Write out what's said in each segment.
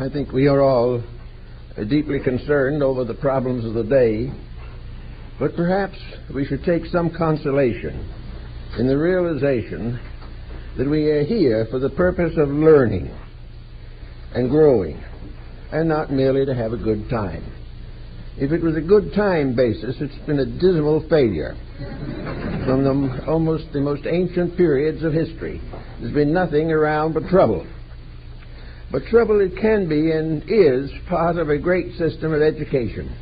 I think we are all deeply concerned over the problems of the day, but perhaps we should take some consolation in the realization that we are here for the purpose of learning and growing, and not merely to have a good time. If it was a good time basis, it's been a dismal failure. From the most ancient periods of history, there's been nothing around but trouble. But trouble, it can be and is part of a great system of education.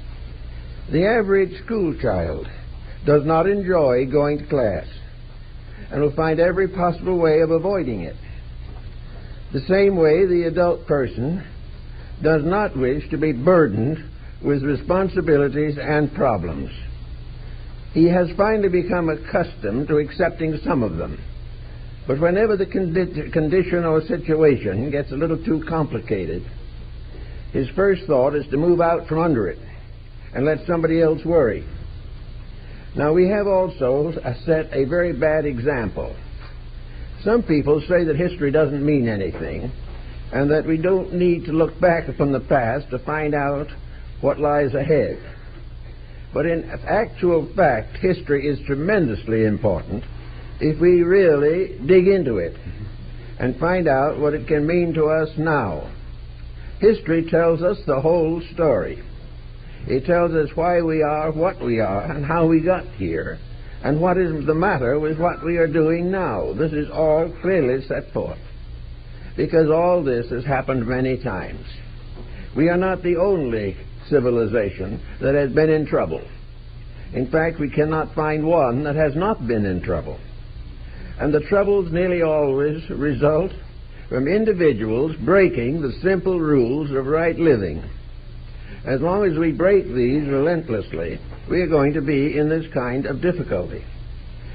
The average school child does not enjoy going to class and will find every possible way of avoiding it. The same way the adult person does not wish to be burdened with responsibilities and problems. He has finally become accustomed to accepting some of them. But whenever the condition or situation gets a little too complicated, his first thought is to move out from under it and let somebody else worry. Now, we have also set a very bad example. Some people say that history doesn't mean anything and that we don't need to look back upon the past to find out what lies ahead. But in actual fact, history is tremendously important if we really dig into it and find out what it can mean to us now. History tells us the whole story. It tells us why we are what we are and how we got here and what is the matter with what we are doing now. This is all clearly set forth, because all this has happened many times. We are not the only civilization that has been in trouble. In fact, we cannot find one that has not been in trouble. And the troubles nearly always result from individuals breaking the simple rules of right living. As long as we break these relentlessly, we are going to be in this kind of difficulty.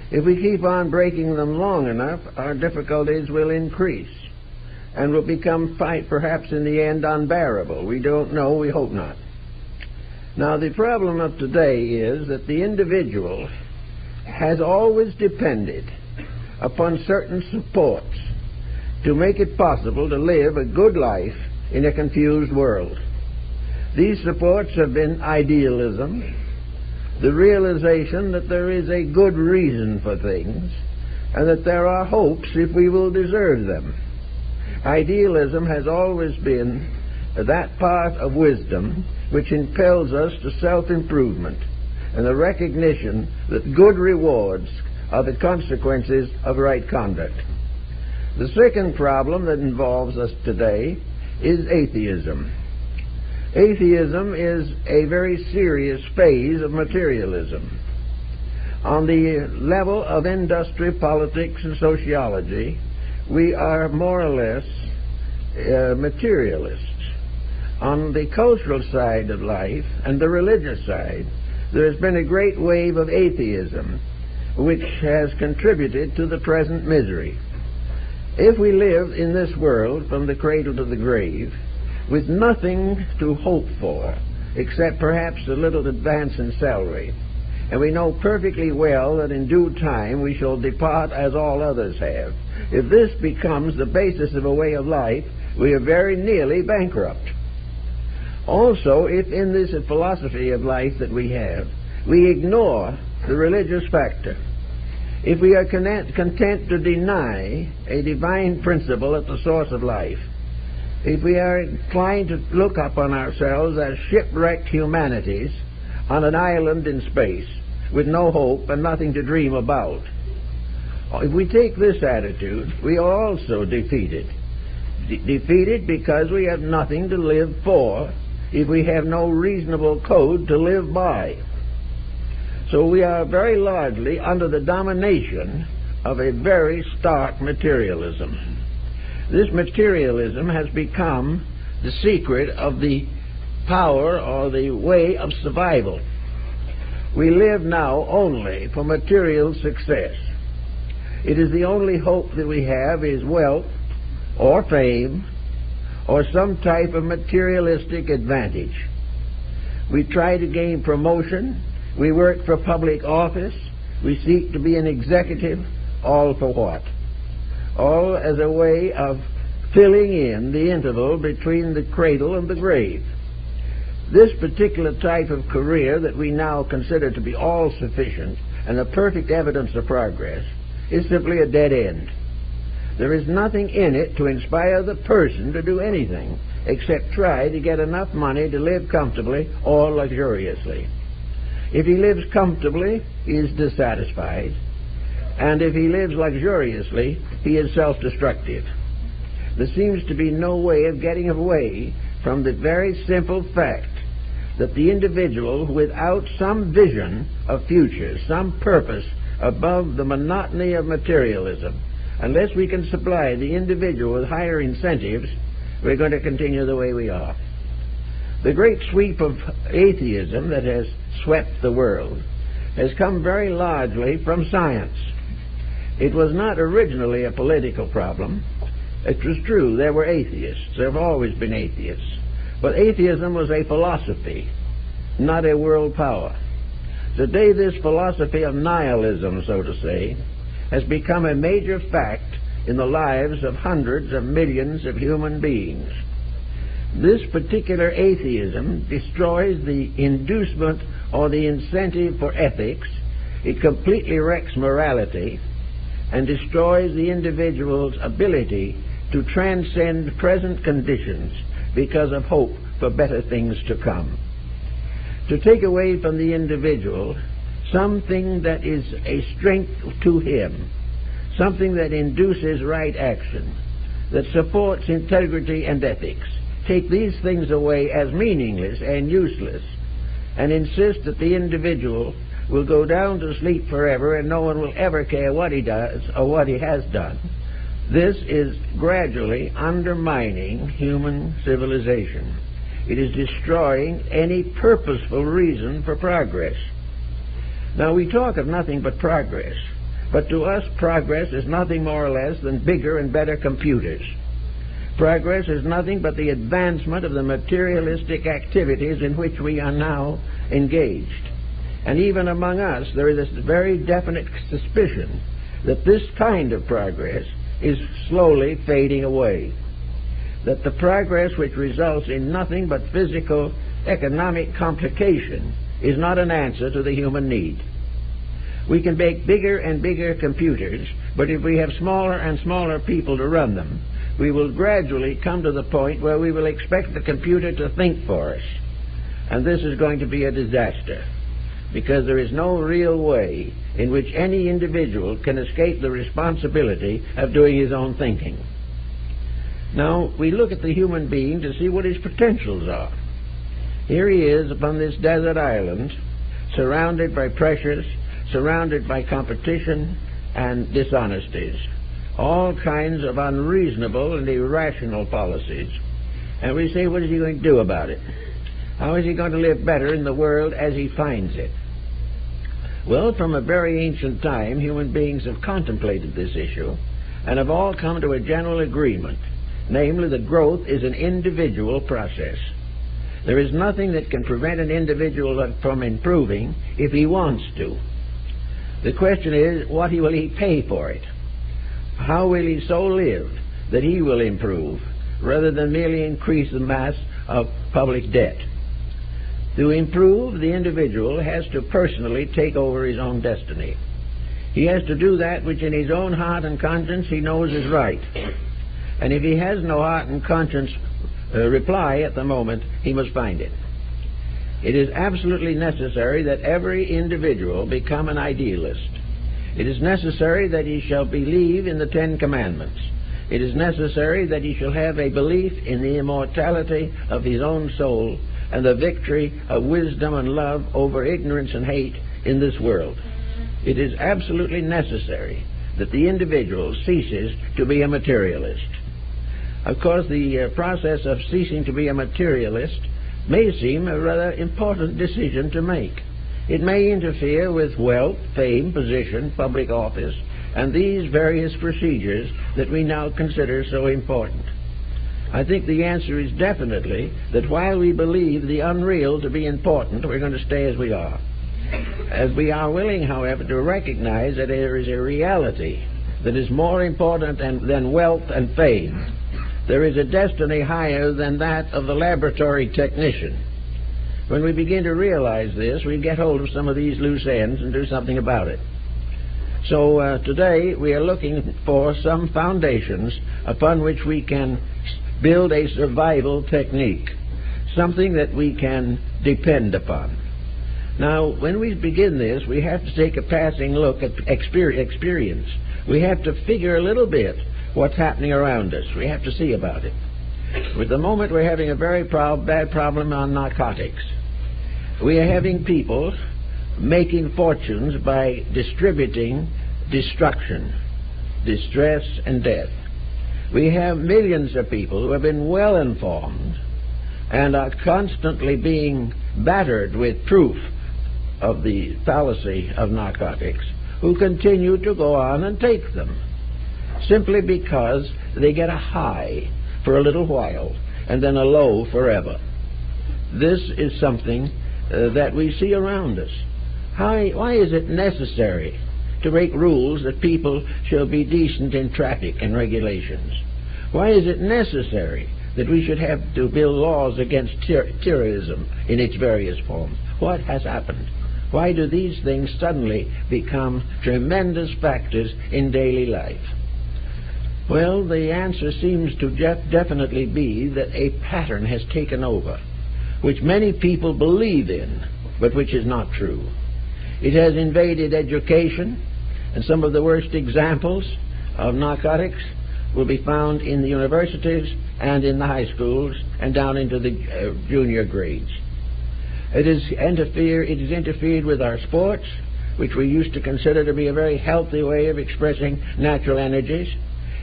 If we keep on breaking them long enough, our difficulties will increase and will become, perhaps in the end, unbearable. We don't know, we hope not. Now, the problem of today is that the individual has always depended upon certain supports to make it possible to live a good life in a confused world. These supports have been idealism, the realization that there is a good reason for things, and that there are hopes if we will deserve them. Idealism has always been that part of wisdom which impels us to self-improvement and the recognition that good rewards are the consequences of right conduct. The second problem that involves us today is atheism. Atheism is a very serious phase of materialism. On the level of industry, politics, and sociology, we are more or less materialists. On the cultural side of life and the religious side, there has been a great wave of atheism which has contributed to the present misery. If we live in this world from the cradle to the grave with nothing to hope for except perhaps a little advance in salary, and we know perfectly well that in due time we shall depart as all others have, if this becomes the basis of a way of life, we are very nearly bankrupt. Also, if in this philosophy of life that we have, we ignore the religious factor, if we are content to deny a divine principle at the source of life, if we are inclined to look upon ourselves as shipwrecked humanities on an island in space with no hope and nothing to dream about, if we take this attitude, we are also defeated. Defeated because we have nothing to live for if we have no reasonable code to live by. So we are very largely under the domination of a very stark materialism. This materialism has become the secret of the power or the way of survival. We live now only for material success. It is the only hope that we have is wealth or fame or some type of materialistic advantage. We try to gain promotion, we work for public office, we seek to be an executive, all for what? All as a way of filling in the interval between the cradle and the grave. This particular type of career that we now consider to be all-sufficient and a perfect evidence of progress is simply a dead end. There is nothing in it to inspire the person to do anything except try to get enough money to live comfortably or luxuriously. If he lives comfortably, he is dissatisfied, and if he lives luxuriously, he is self-destructive. There seems to be no way of getting away from the very simple fact that the individual without some vision of future, some purpose above the monotony of materialism, unless we can supply the individual with higher incentives, we're going to continue the way we are. The great sweep of atheism that has swept the world has come very largely from science. It was not originally a political problem. It was true, there were atheists. There have always been atheists. But atheism was a philosophy, not a world power. Today, this philosophy of nihilism, so to say, has become a major fact in the lives of hundreds of millions of human beings. This particular atheism destroys the inducement or the incentive for ethics. It completely wrecks morality and destroys the individual's ability to transcend present conditions because of hope for better things to come. To take away from the individual something that is a strength to him, something that induces right action, that supports integrity and ethics, take these things away as meaningless and useless, and insist that the individual will go down to sleep forever and no one will ever care what he does or what he has done. This is gradually undermining human civilization. It is destroying any purposeful reason for progress. Now, we talk of nothing but progress, but to us progress is nothing more or less than bigger and better computers. Progress is nothing but the advancement of the materialistic activities in which we are now engaged. And even among us, there is this very definite suspicion that this kind of progress is slowly fading away, that the progress which results in nothing but physical, economic complication is not an answer to the human need. We can make bigger and bigger computers, but if we have smaller and smaller people to run them, we will gradually come to the point where we will expect the computer to think for us. And this is going to be a disaster, because there is no real way in which any individual can escape the responsibility of doing his own thinking. Now, we look at the human being to see what his potentials are. Here he is upon this desert island, surrounded by pressures, surrounded by competition and dishonesties, all kinds of unreasonable and irrational policies. And we say, what is he going to do about it? How is he going to live better in the world as he finds it? Well, from a very ancient time, human beings have contemplated this issue and have all come to a general agreement, namely that growth is an individual process. There is nothing that can prevent an individual from improving if he wants to. The question is, what will he pay for it? How will he so live that he will improve, rather than merely increase the mass of public debt? To improve, the individual has to personally take over his own destiny. He has to do that which in his own heart and conscience he knows is right. And if he has no heart and conscience reply at the moment, he must find it. It is absolutely necessary that every individual become an idealist. It is necessary that he shall believe in the Ten Commandments. It is necessary that he shall have a belief in the immortality of his own soul and the victory of wisdom and love over ignorance and hate in this world. It is absolutely necessary that the individual ceases to be a materialist. Of course, the process of ceasing to be a materialist may seem a rather important decision to make. It may interfere with wealth, fame, position, public office, and these various procedures that we now consider so important. I think the answer is definitely that while we believe the unreal to be important, we're going to stay as we are. As we are willing, however, to recognize that there is a reality that is more important than wealth and fame, there is a destiny higher than that of the laboratory technician. When we begin to realize this, we get hold of some of these loose ends and do something about it. So today we are looking for some foundations upon which we can build a survival technique, something that we can depend upon. Now, when we begin this, we have to take a passing look at experience. We have to figure a little bit what's happening around us. We have to see about it. At the moment, we're having a very bad problem on narcotics. We are having people making fortunes by distributing destruction, distress, and death. We have millions of people who have been well informed and are constantly being battered with proof of the fallacy of narcotics, who continue to go on and take them simply because they get a high for a little while and then a low forever. This is something that we see around us. Why is it necessary to make rules that people shall be decent in traffic and regulations? Why is it necessary that we should have to build laws against terrorism in its various forms? What has happened? Why do these things suddenly become tremendous factors in daily life? Well, the answer seems to definitely be that a pattern has taken over, which many people believe in, but which is not true. It has invaded education, and some of the worst examples of narcotics will be found in the universities and in the high schools and down into the junior grades. It has interfered with our sports, which we used to consider to be a very healthy way of expressing natural energies.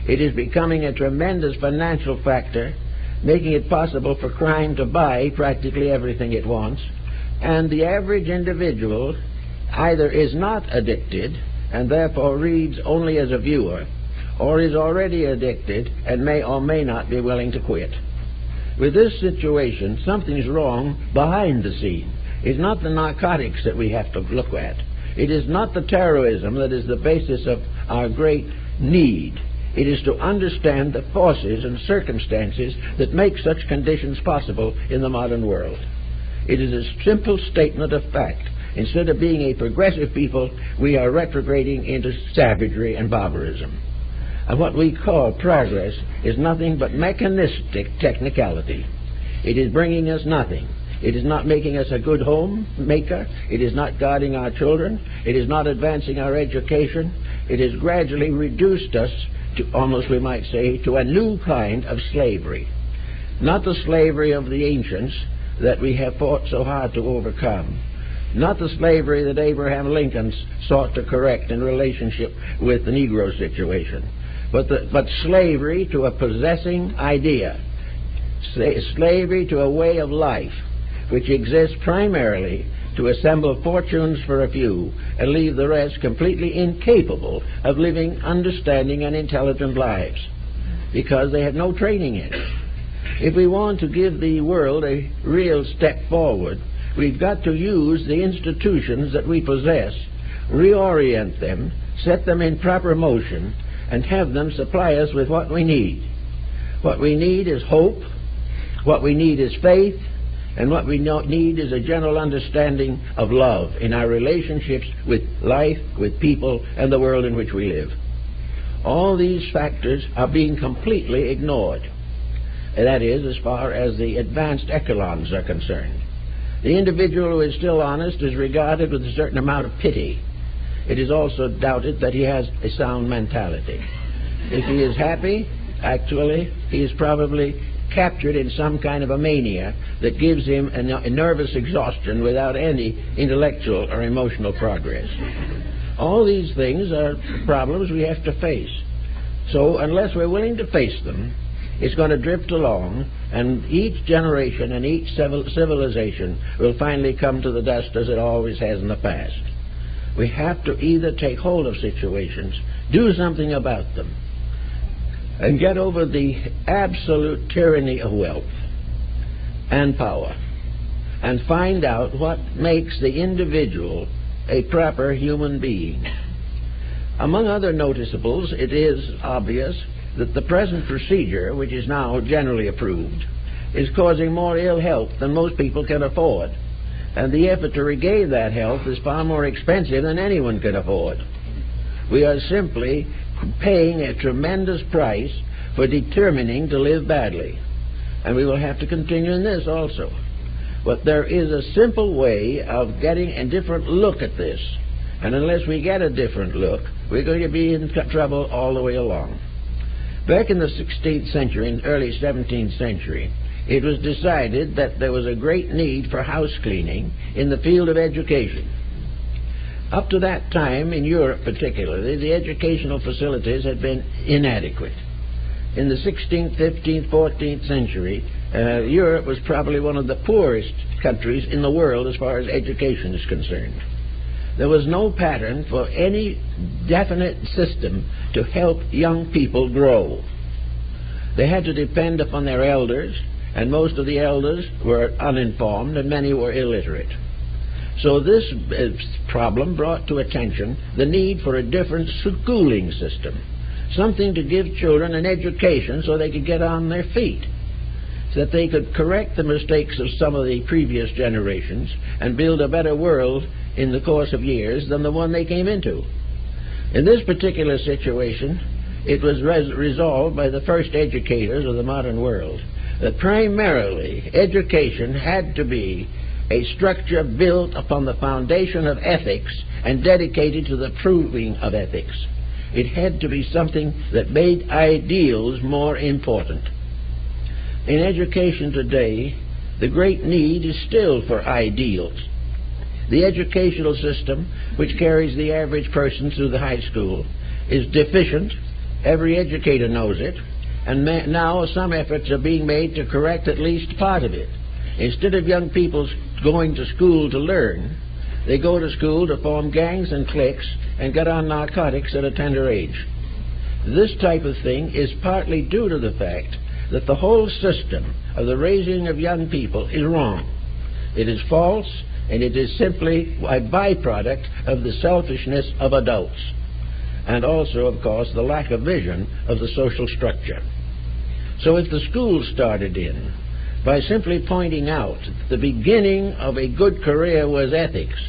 It is becoming a tremendous financial factor, making it possible for crime to buy practically everything it wants. And the average individual either is not addicted and therefore reads only as a viewer, or is already addicted and may or may not be willing to quit. With this situation, something's wrong behind the scene. It's not the narcotics that we have to look at. It is not the terrorism that is the basis of our great need. It is to understand the forces and circumstances that make such conditions possible in the modern world. It is a simple statement of fact. Instead of being a progressive people, we are retrograding into savagery and barbarism. And what we call progress is nothing but mechanistic technicality. It is bringing us nothing. It is not making us a good home maker. It is not guarding our children. It is not advancing our education. It has gradually reduced us to, almost we might say, to a new kind of slavery. Not the slavery of the ancients that we have fought so hard to overcome. Not the slavery that Abraham Lincoln sought to correct in relationship with the Negro situation. But slavery to a possessing idea, slavery to a way of life which exists primarily to assemble fortunes for a few and leave the rest completely incapable of living understanding and intelligent lives because they have no training in it. If we want to give the world a real step forward, we've got to use the institutions that we possess, reorient them, set them in proper motion, and have them supply us with what we need. What we need is hope, what we need is faith, and what we need is a general understanding of love in our relationships with life, with people, and the world in which we live. All these factors are being completely ignored. And that is, as far as the advanced echelons are concerned. The individual who is still honest is regarded with a certain amount of pity. It is also doubted that he has a sound mentality. If he is happy, actually, he is probably captured in some kind of a mania that gives him a nervous exhaustion without any intellectual or emotional progress. All these things are problems we have to face. So unless we're willing to face them, it's going to drift along, and each generation and each civilization will finally come to the dust as it always has in the past. We have to either take hold of situations, do something about them, and get over the absolute tyranny of wealth and power, and find out what makes the individual a proper human being. Among other noticeables, it is obvious that the present procedure, which is now generally approved, is causing more ill health than most people can afford, and the effort to regain that health is far more expensive than anyone can afford. We are simply paying a tremendous price for determining to live badly, and we will have to continue in this also. But there is a simple way of getting a different look at this, and unless we get a different look, we're going to be in trouble all the way along. Back in the 16th century and early 17th century, it was decided that there was a great need for house cleaning in the field of education. Up to that time, in Europe particularly, the educational facilities had been inadequate. In the 16th, 15th, 14th century, Europe was probably one of the poorest countries in the world as far as education is concerned. There was no pattern for any definite system to help young people grow. They had to depend upon their elders, and most of the elders were uninformed and many were illiterate. So this problem brought to attention the need for a different schooling system, something to give children an education so they could get on their feet, so that they could correct the mistakes of some of the previous generations and build a better world in the course of years than the one they came into. In this particular situation, it was resolved by the first educators of the modern world that primarily education had to be a structure built upon the foundation of ethics and dedicated to the proving of ethics. It had to be something that made ideals more important. In education today, the great need is still for ideals. The educational system, which carries the average person through the high school, is deficient. Every educator knows it, and now some efforts are being made to correct at least part of it. Instead of young people going to school to learn, they go to school to form gangs and cliques and get on narcotics at a tender age. This type of thing is partly due to the fact that the whole system of the raising of young people is wrong. It is false, and it is simply a byproduct of the selfishness of adults, and also, of course, the lack of vision of the social structure. So if the school started in by simply pointing out the beginning of a good career was ethics,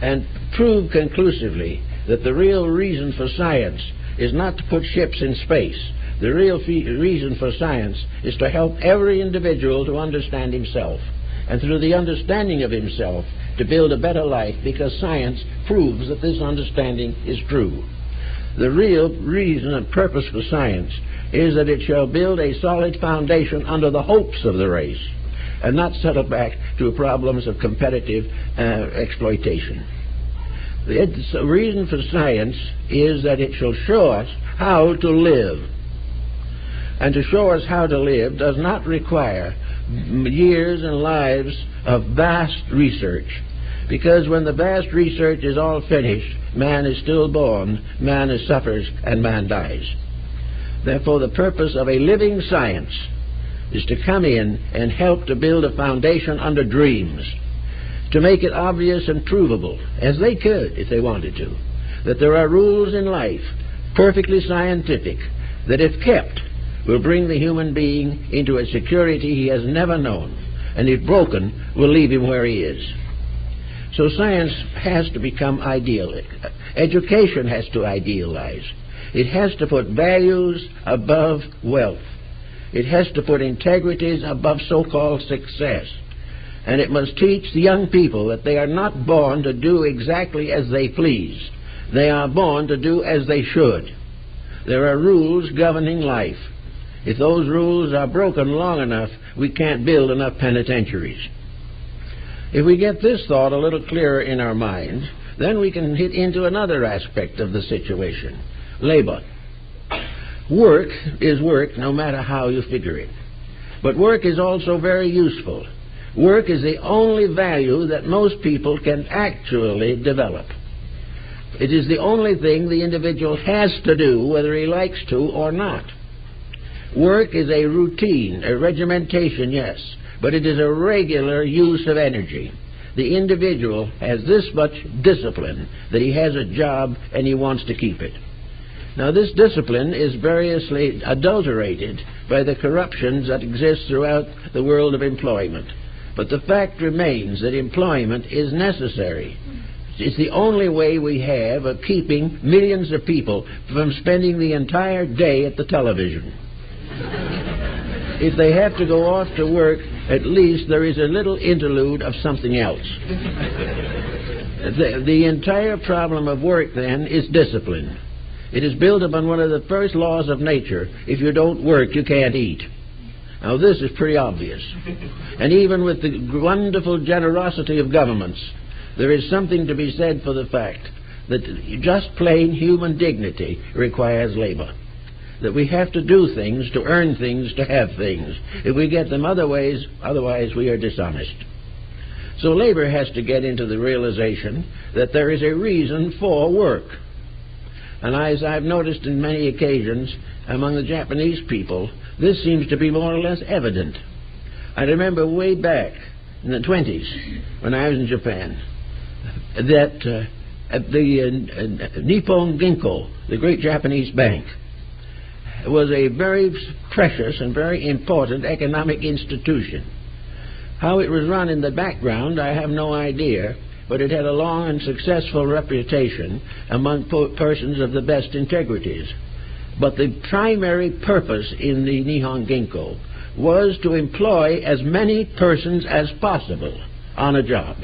and proved conclusively that the real reason for science is not to put ships in space. The real reason for science is to help every individual to understand himself, and through the understanding of himself to build a better life, because science proves that this understanding is true. The real reason and purpose for science is that it shall build a solid foundation under the hopes of the race, and not settle back to problems of competitive exploitation. The reason for science is that it shall show us how to live. And to show us how to live does not require years and lives of vast research, because when the vast research is all finished, man is still born, man suffers, and man dies. Therefore, the purpose of a living science is to come in and help to build a foundation under dreams, to make it obvious and provable, as they could if they wanted to, that there are rules in life, perfectly scientific, that if kept, will bring the human being into a security he has never known, and if broken, will leave him where he is. So science has to become idealic. Education has to idealize. It has to put values above wealth. It has to put integrities above so-called success. And it must teach the young people that they are not born to do exactly as they please. They are born to do as they should. There are rules governing life. If those rules are broken long enough, we can't build enough penitentiaries. If we get this thought a little clearer in our minds, then we can hit into another aspect of the situation: labor. Work is work no matter how you figure it. But work is also very useful. Work is the only value that most people can actually develop. It is the only thing the individual has to do, whether he likes to or not. Work is a routine, a regimentation, yes, but it is a regular use of energy. The individual has this much discipline that he has a job and he wants to keep it. Now, this discipline is variously adulterated by the corruptions that exist throughout the world of employment. But the fact remains that employment is necessary. It's the only way we have of keeping millions of people from spending the entire day at the television. If they have to go off to work, at least there is a little interlude of something else. The entire problem of work, then, is discipline. It is built upon one of the first laws of nature. If you don't work, you can't eat. Now, this is pretty obvious. And even with the wonderful generosity of governments, there is something to be said for the fact that just plain human dignity requires labor. That we have to do things to earn things to have things. If we get them otherwise we are dishonest. So labor has to get into the realization that there is a reason for work. And as I've noticed in many occasions among the Japanese people, this seems to be more or less evident. I remember way back in the 20s, when I was in Japan, that the Nippon Ginko, the great Japanese bank, was a very precious and very important economic institution. How it was run in the background, I have no idea, but it had a long and successful reputation among persons of the best integrities. But the primary purpose in the Nihon Ginko was to employ as many persons as possible on a job.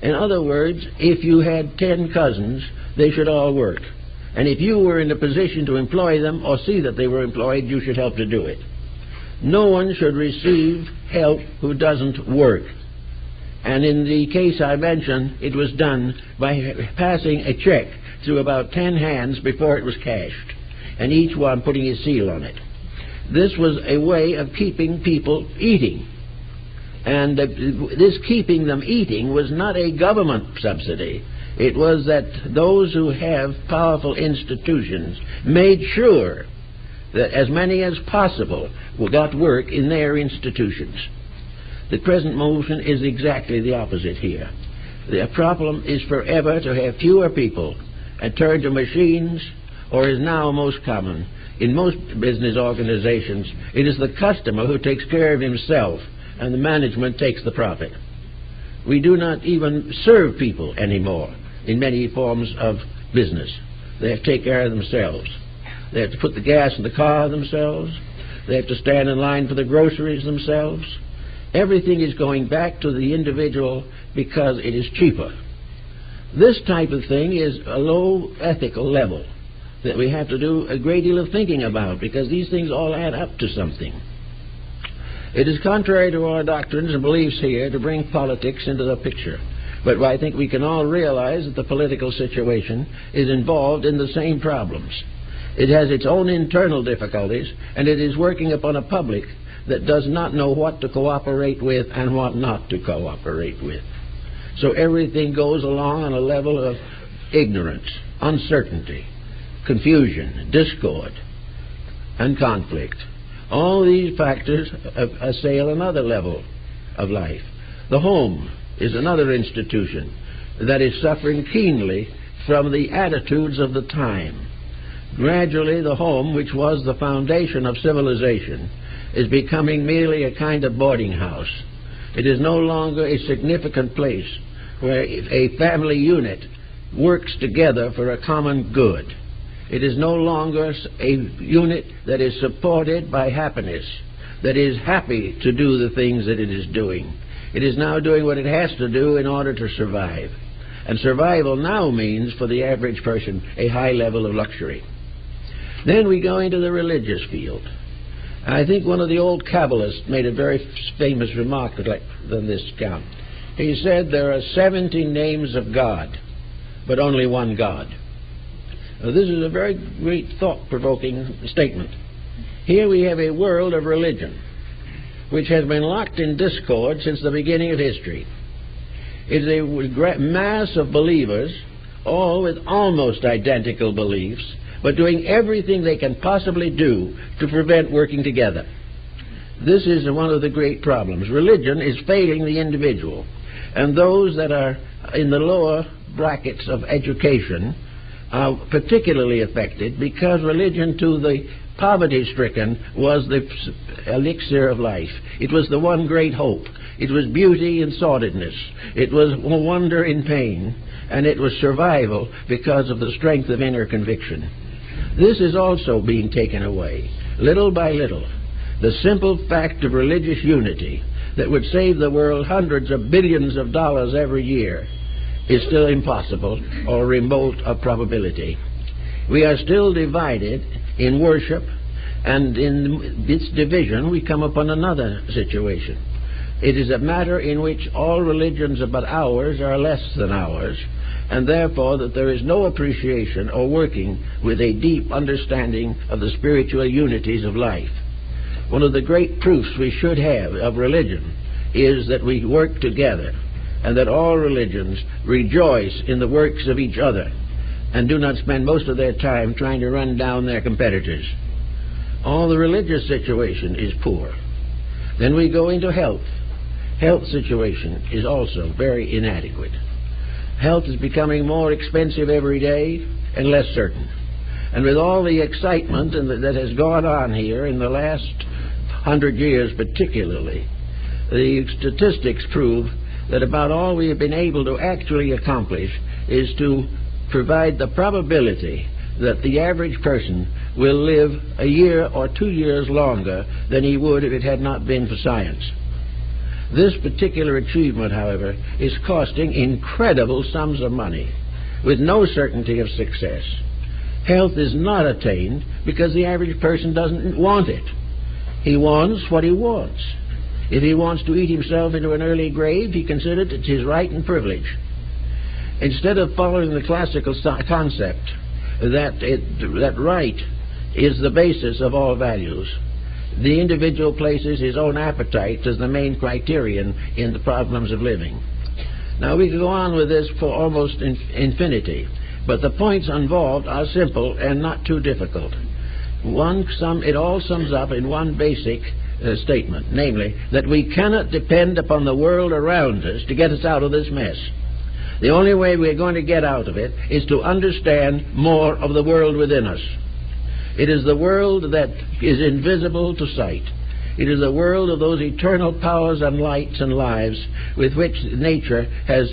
In other words, if you had 10 cousins, they should all work. And if you were in a position to employ them or see that they were employed, you should help to do it. No one should receive help who doesn't work. And in the case I mentioned, it was done by passing a check through about 10 hands before it was cashed, and each one putting his seal on it. This was a way of keeping people eating. And this keeping them eating was not a government subsidy. It was that those who have powerful institutions made sure that as many as possible got work in their institutions. The present motion is exactly the opposite here. The problem is forever to have fewer people and turn to machines, or is now most common in most business organizations, it is the customer who takes care of himself and the management takes the profit. We do not even serve people anymore in many forms of business. They have to take care of themselves. They have to put the gas in the car themselves. They have to stand in line for the groceries themselves. Everything is going back to the individual because it is cheaper. This type of thing is a low ethical level that we have to do a great deal of thinking about, because these things all add up to something. It is contrary to our doctrines and beliefs here to bring politics into the picture. But I think we can all realize that the political situation is involved in the same problems. It has its own internal difficulties, and it is working upon a public that does not know what to cooperate with and what not to cooperate with. So everything goes along on a level of ignorance, uncertainty, confusion, discord, and conflict. All these factors assail another level of life. The home is another institution that is suffering keenly from the attitudes of the time. Gradually, the home, which was the foundation of civilization, is becoming merely a kind of boarding house. It is no longer a significant place where a family unit works together for a common good. It is no longer a unit that is supported by happiness, that is happy to do the things that it is doing. It is now doing what it has to do in order to survive. And survival now means, for the average person, a high level of luxury. Then we go into the religious field. I think one of the old Kabbalists made a very famous remark on this count. He said there are 70 names of God, but only one God. Now, this is a very great thought-provoking statement. Here we have a world of religion which has been locked in discord since the beginning of history. It is a mass of believers, all with almost identical beliefs, but doing everything they can possibly do to prevent working together. This is one of the great problems. Religion is failing the individual, and those that are in the lower brackets of education are particularly affected because religion to the poverty-stricken was the elixir of life. It was the one great hope. It was beauty in sordidness. It was wonder in pain. And it was survival because of the strength of inner conviction. This is also being taken away, little by little. The simple fact of religious unity that would save the world hundreds of billions of dollars every year is still impossible or remote of probability. We are still divided in worship, and in this division we come upon another situation. It is a matter in which all religions but ours are less than ours, and therefore that there is no appreciation or working with a deep understanding of the spiritual unities of life. One of the great proofs we should have of religion is that we work together, and that all religions rejoice in the works of each other and do not spend most of their time trying to run down their competitors. All the religious situation is poor. Then we go into health. Health situation is also very inadequate. Health is becoming more expensive every day and less certain. And with all the excitement that has gone on here in the last 100 years particularly, the statistics prove that about all we have been able to actually accomplish is to provide the probability that the average person will live a year or 2 years longer than he would if it had not been for science. This particular achievement, however, is costing incredible sums of money with no certainty of success. Health is not attained because the average person doesn't want it. He wants what he wants. If he wants to eat himself into an early grave, he considers it his right and privilege. Instead of following the classical concept that right is the basis of all values, the individual places his own appetite as the main criterion in the problems of living. Now we could go on with this for almost infinity, but the points involved are simple and not too difficult. It all sums up in one basic statement, namely that we cannot depend upon the world around us to get us out of this mess. The only way we're going to get out of it is to understand more of the world within us. It is the world that is invisible to sight. It is the world of those eternal powers and lights and lives with which nature has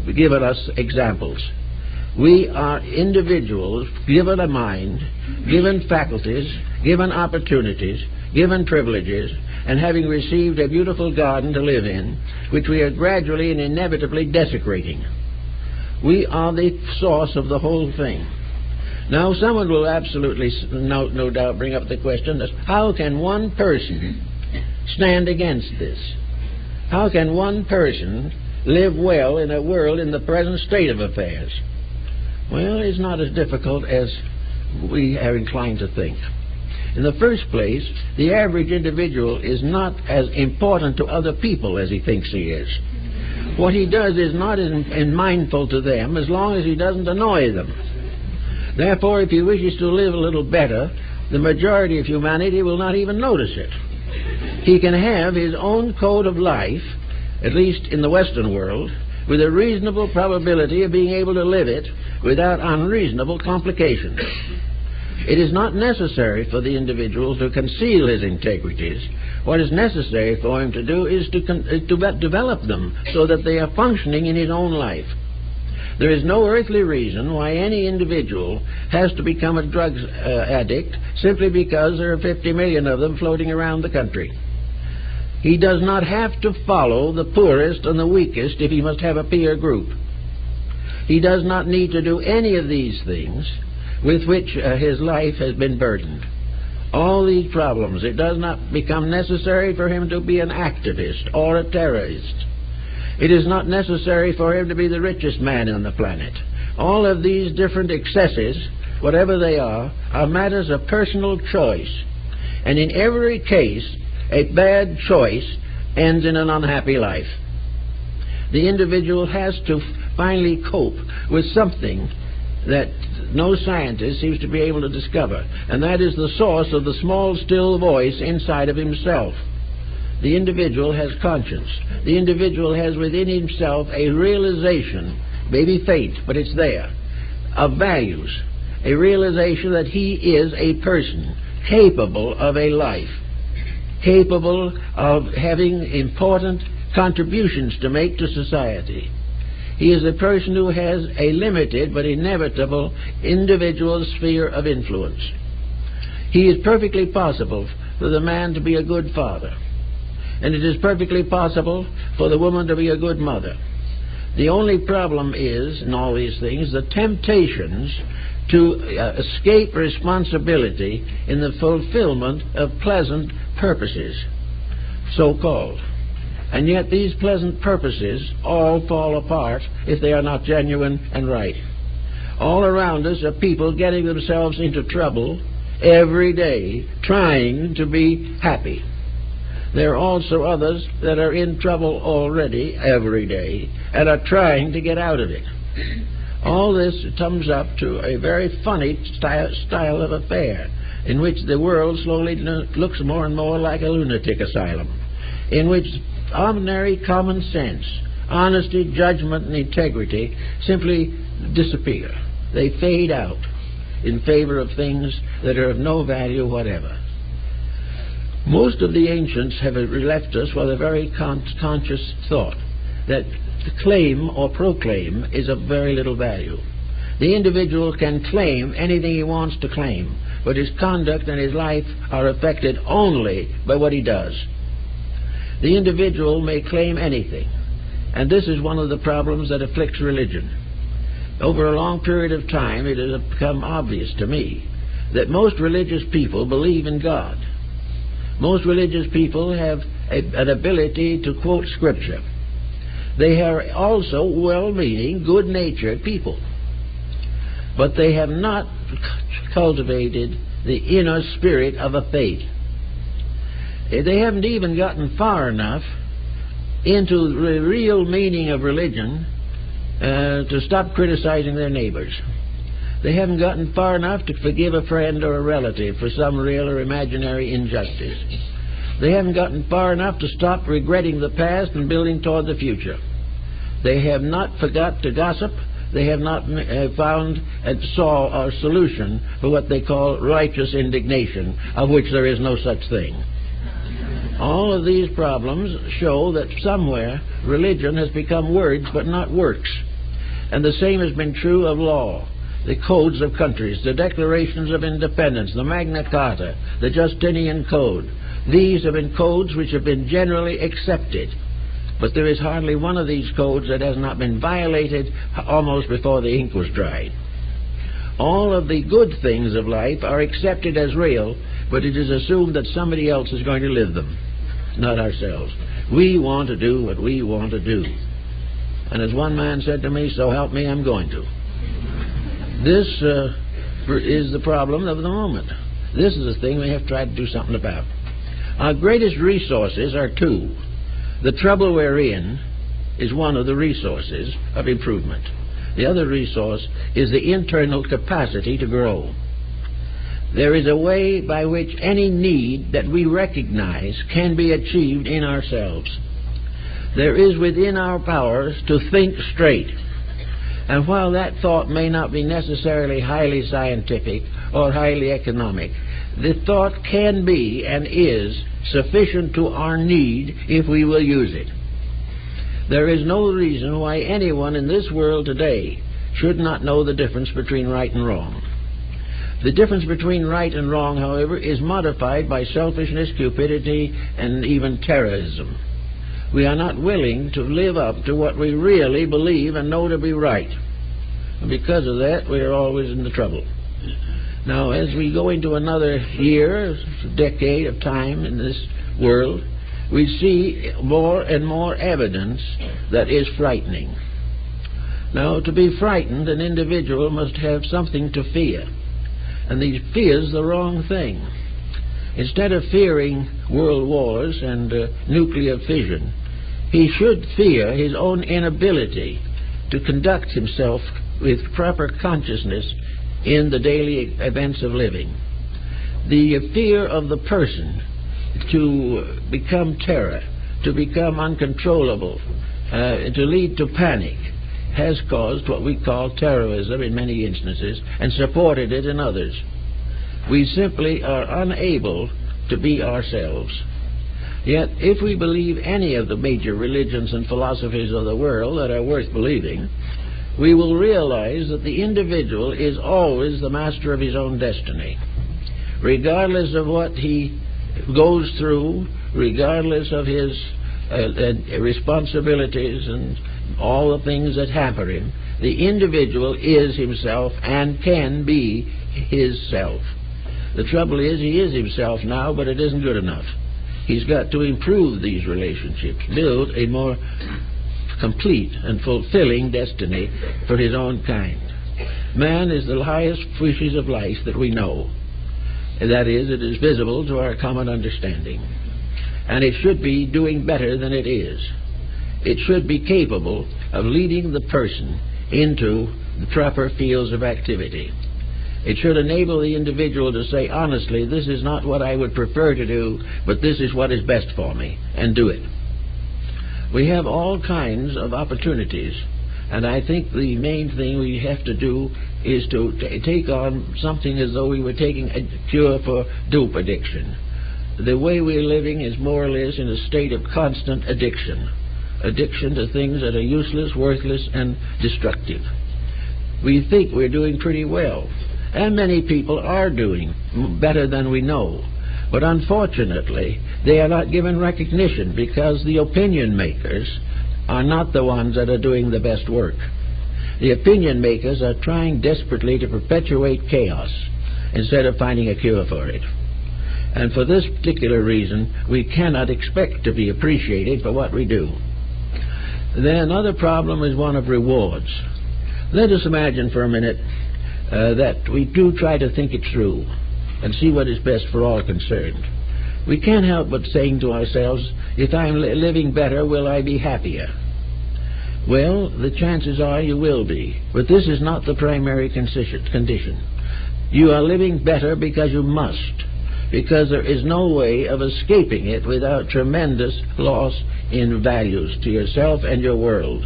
given us examples. We are individuals given a mind, given faculties, given opportunities, given privileges, and having received a beautiful garden to live in, which we are gradually and inevitably desecrating. We are the source of the whole thing. Now, someone will absolutely, no doubt, bring up the question, how can one person stand against this? How can one person live well in a world in the present state of affairs? Well, it's not as difficult as we are inclined to think. In the first place, the average individual is not as important to other people as he thinks he is. What he does is not as mindful to them as long as he doesn't annoy them. Therefore, if he wishes to live a little better, the majority of humanity will not even notice it. He can have his own code of life, at least in the Western world, with a reasonable probability of being able to live it without unreasonable complications. It is not necessary for the individual to conceal his integrities. What is necessary for him to do is to develop them so that they are functioning in his own life. There is no earthly reason why any individual has to become a drug addict simply because there are 50 million of them floating around the country. He does not have to follow the poorest and the weakest if he must have a peer group. He does not need to do any of these things with which his life has been burdened. All these problems, it does not become necessary for him to be an activist or a terrorist. It is not necessary for him to be the richest man on the planet. All of these different excesses, whatever they are matters of personal choice. And in every case, a bad choice ends in an unhappy life. The individual has to finally cope with something that no scientist seems to be able to discover, and that is the source of the small, still voice inside of himself. The individual has conscience. The individual has within himself a realization, maybe faint, but it's there, of values, a realization that he is a person capable of a life, capable of having important contributions to make to society. He is a person who has a limited but inevitable individual sphere of influence. He is perfectly possible for the man to be a good father, and it is perfectly possible for the woman to be a good mother. The only problem is, in all these things, the temptations to escape responsibility in the fulfillment of pleasant purposes, so-called. And yet these pleasant purposes all fall apart if they are not genuine and right. All around us are people getting themselves into trouble every day trying to be happy. There are also others that are in trouble already every day and are trying to get out of it. All this comes up to a very funny style of affair, in which the world slowly looks more and more like a lunatic asylum, in which ordinary common sense, honesty, judgment, and integrity simply disappear. They fade out in favor of things that are of no value whatever. Most of the ancients have left us with a very conscious thought that to claim or proclaim is of very little value. The individual can claim anything he wants to claim, but his conduct and his life are affected only by what he does. The individual may claim anything, and this is one of the problems that afflicts religion. Over a long period of time, it has become obvious to me that most religious people believe in God. Most religious people have an ability to quote Scripture. They are also well-meaning, good-natured people. But they have not cultivated the inner spirit of a faith. They haven't even gotten far enough into the real meaning of religion to stop criticizing their neighbors. They haven't gotten far enough to forgive a friend or a relative for some real or imaginary injustice. They haven't gotten far enough to stop regretting the past and building toward the future. They have not forgot to gossip. They have not found and saw a solution for what they call righteous indignation, of which there is no such thing. All of these problems show that somewhere religion has become words but not works. And the same has been true of law. The codes of countries, the declarations of independence, the Magna Carta, the Justinian Code. These have been codes which have been generally accepted. But there is hardly one of these codes that has not been violated almost before the ink was dried. All of the good things of life are accepted as real, but it is assumed that somebody else is going to live them, not ourselves. We want to do what we want to do. And as one man said to me, so help me, I'm going to. This is the problem of the moment. This is the thing we have tried to do something about. Our greatest resources are two. The trouble we're in is one of the resources of improvement. The other resource is the internal capacity to grow. There is a way by which any need that we recognize can be achieved in ourselves. There is within our powers to think straight. And while that thought may not be necessarily highly scientific or highly economic, the thought can be and is sufficient to our need if we will use it. There is no reason why anyone in this world today should not know the difference between right and wrong. The difference between right and wrong, however, is modified by selfishness, cupidity, and even terrorism. We are not willing to live up to what we really believe and know to be right. And because of that, we are always in the trouble. Now, as we go into another year, decade of time in this world, we see more and more evidence that is frightening. Now, to be frightened, an individual must have something to fear. And he fears the wrong thing. Instead of fearing world wars and nuclear fission, he should fear his own inability to conduct himself with proper consciousness in the daily events of living. The fear of the person to become terror, to become uncontrollable, to lead to panic, has caused what we call terrorism in many instances and supported it in others. We simply are unable to be ourselves. Yet, if we believe any of the major religions and philosophies of the world that are worth believing, we will realize that the individual is always the master of his own destiny. Regardless of what he goes through, regardless of his responsibilities and all the things that hamper him, the individual is himself and can be his self. The trouble is, he is himself now, but it isn't good enough. He's got to improve these relationships, build a more complete and fulfilling destiny for his own kind. Man is the highest species of life that we know. That is, it is visible to our common understanding. And it should be doing better than it is. It should be capable of leading the person into the proper fields of activity. It should enable the individual to say, honestly, this is not what I would prefer to do, but this is what is best for me, and do it. We have all kinds of opportunities, and I think the main thing we have to do is to take on something as though we were taking a cure for dope addiction. The way we're living is more or less in a state of constant addiction. Addiction to things that are useless, worthless, and destructive. We think we're doing pretty well, and many people are doing better than we know. But unfortunately, they are not given recognition because the opinion makers are not the ones that are doing the best work. The opinion makers are trying desperately to perpetuate chaos instead of finding a cure for it. And for this particular reason, we cannot expect to be appreciated for what we do. Then another problem is one of rewards. Let us imagine for a minute that we do try to think it through and see what is best for all concerned. We can't help but saying to ourselves, if I'm living better, will I be happier? Well, the chances are you will be, but this is not the primary condition. You are living better because you must, because there is no way of escaping it without tremendous loss in values to yourself and your world.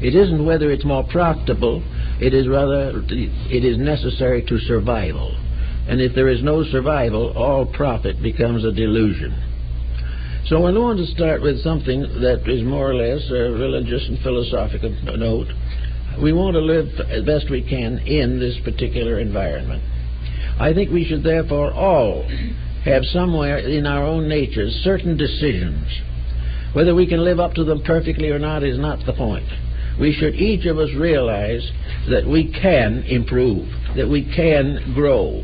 It isn't whether it's more profitable, it is rather it is necessary to survival. And if there is no survival, all profit becomes a delusion. So I want to start with something that is more or less a religious and philosophical note. We want to live as best we can in this particular environment. I think we should therefore all have somewhere in our own natures certain decisions. Whether we can live up to them perfectly or not is not the point. We should each of us realize that we can improve, that we can grow,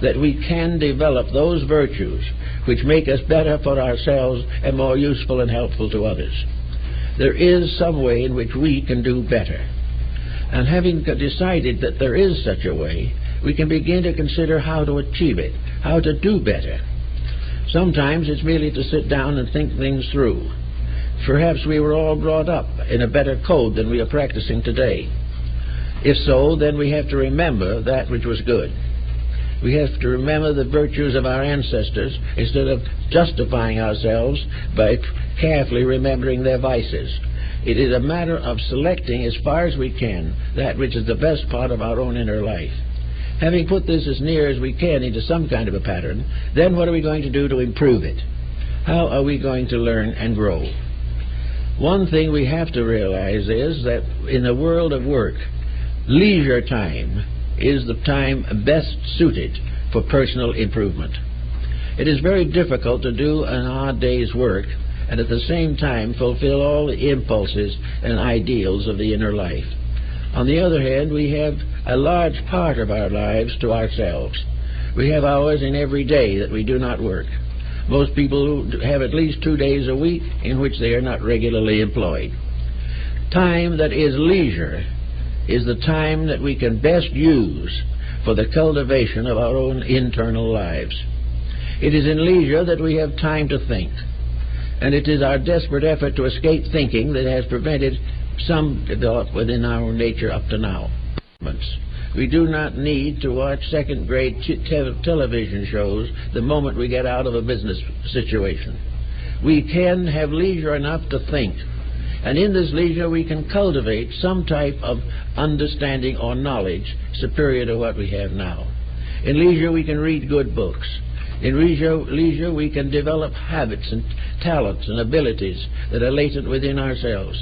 that we can develop those virtues which make us better for ourselves and more useful and helpful to others. There is some way in which we can do better. And having decided that there is such a way, we can begin to consider how to achieve it, how to do better. Sometimes it's merely to sit down and think things through. Perhaps we were all brought up in a better code than we are practicing today. If so, then we have to remember that which was good. We have to remember the virtues of our ancestors instead of justifying ourselves by carefully remembering their vices. It is a matter of selecting as far as we can that which is the best part of our own inner life. Having put this as near as we can into some kind of a pattern, then what are we going to do to improve it? How are we going to learn and grow? One thing we have to realize is that in the world of work, leisure time is the time best suited for personal improvement. It is very difficult to do an odd day's work and at the same time fulfill all the impulses and ideals of the inner life. On the other hand, we have a large part of our lives to ourselves. We have hours in every day that we do not work. Most people have at least 2 days a week in which they are not regularly employed. Time that is leisure is the time that we can best use for the cultivation of our own internal lives. It is in leisure that we have time to think, and it is our desperate effort to escape thinking that has prevented some development within our own nature up to now. We do not need to watch second-grade television shows the moment we get out of a business situation. We can have leisure enough to think, And in this leisure we can cultivate some type of understanding or knowledge superior to what we have now. In leisure we can read good books. In leisure we can develop habits and talents and abilities that are latent within ourselves.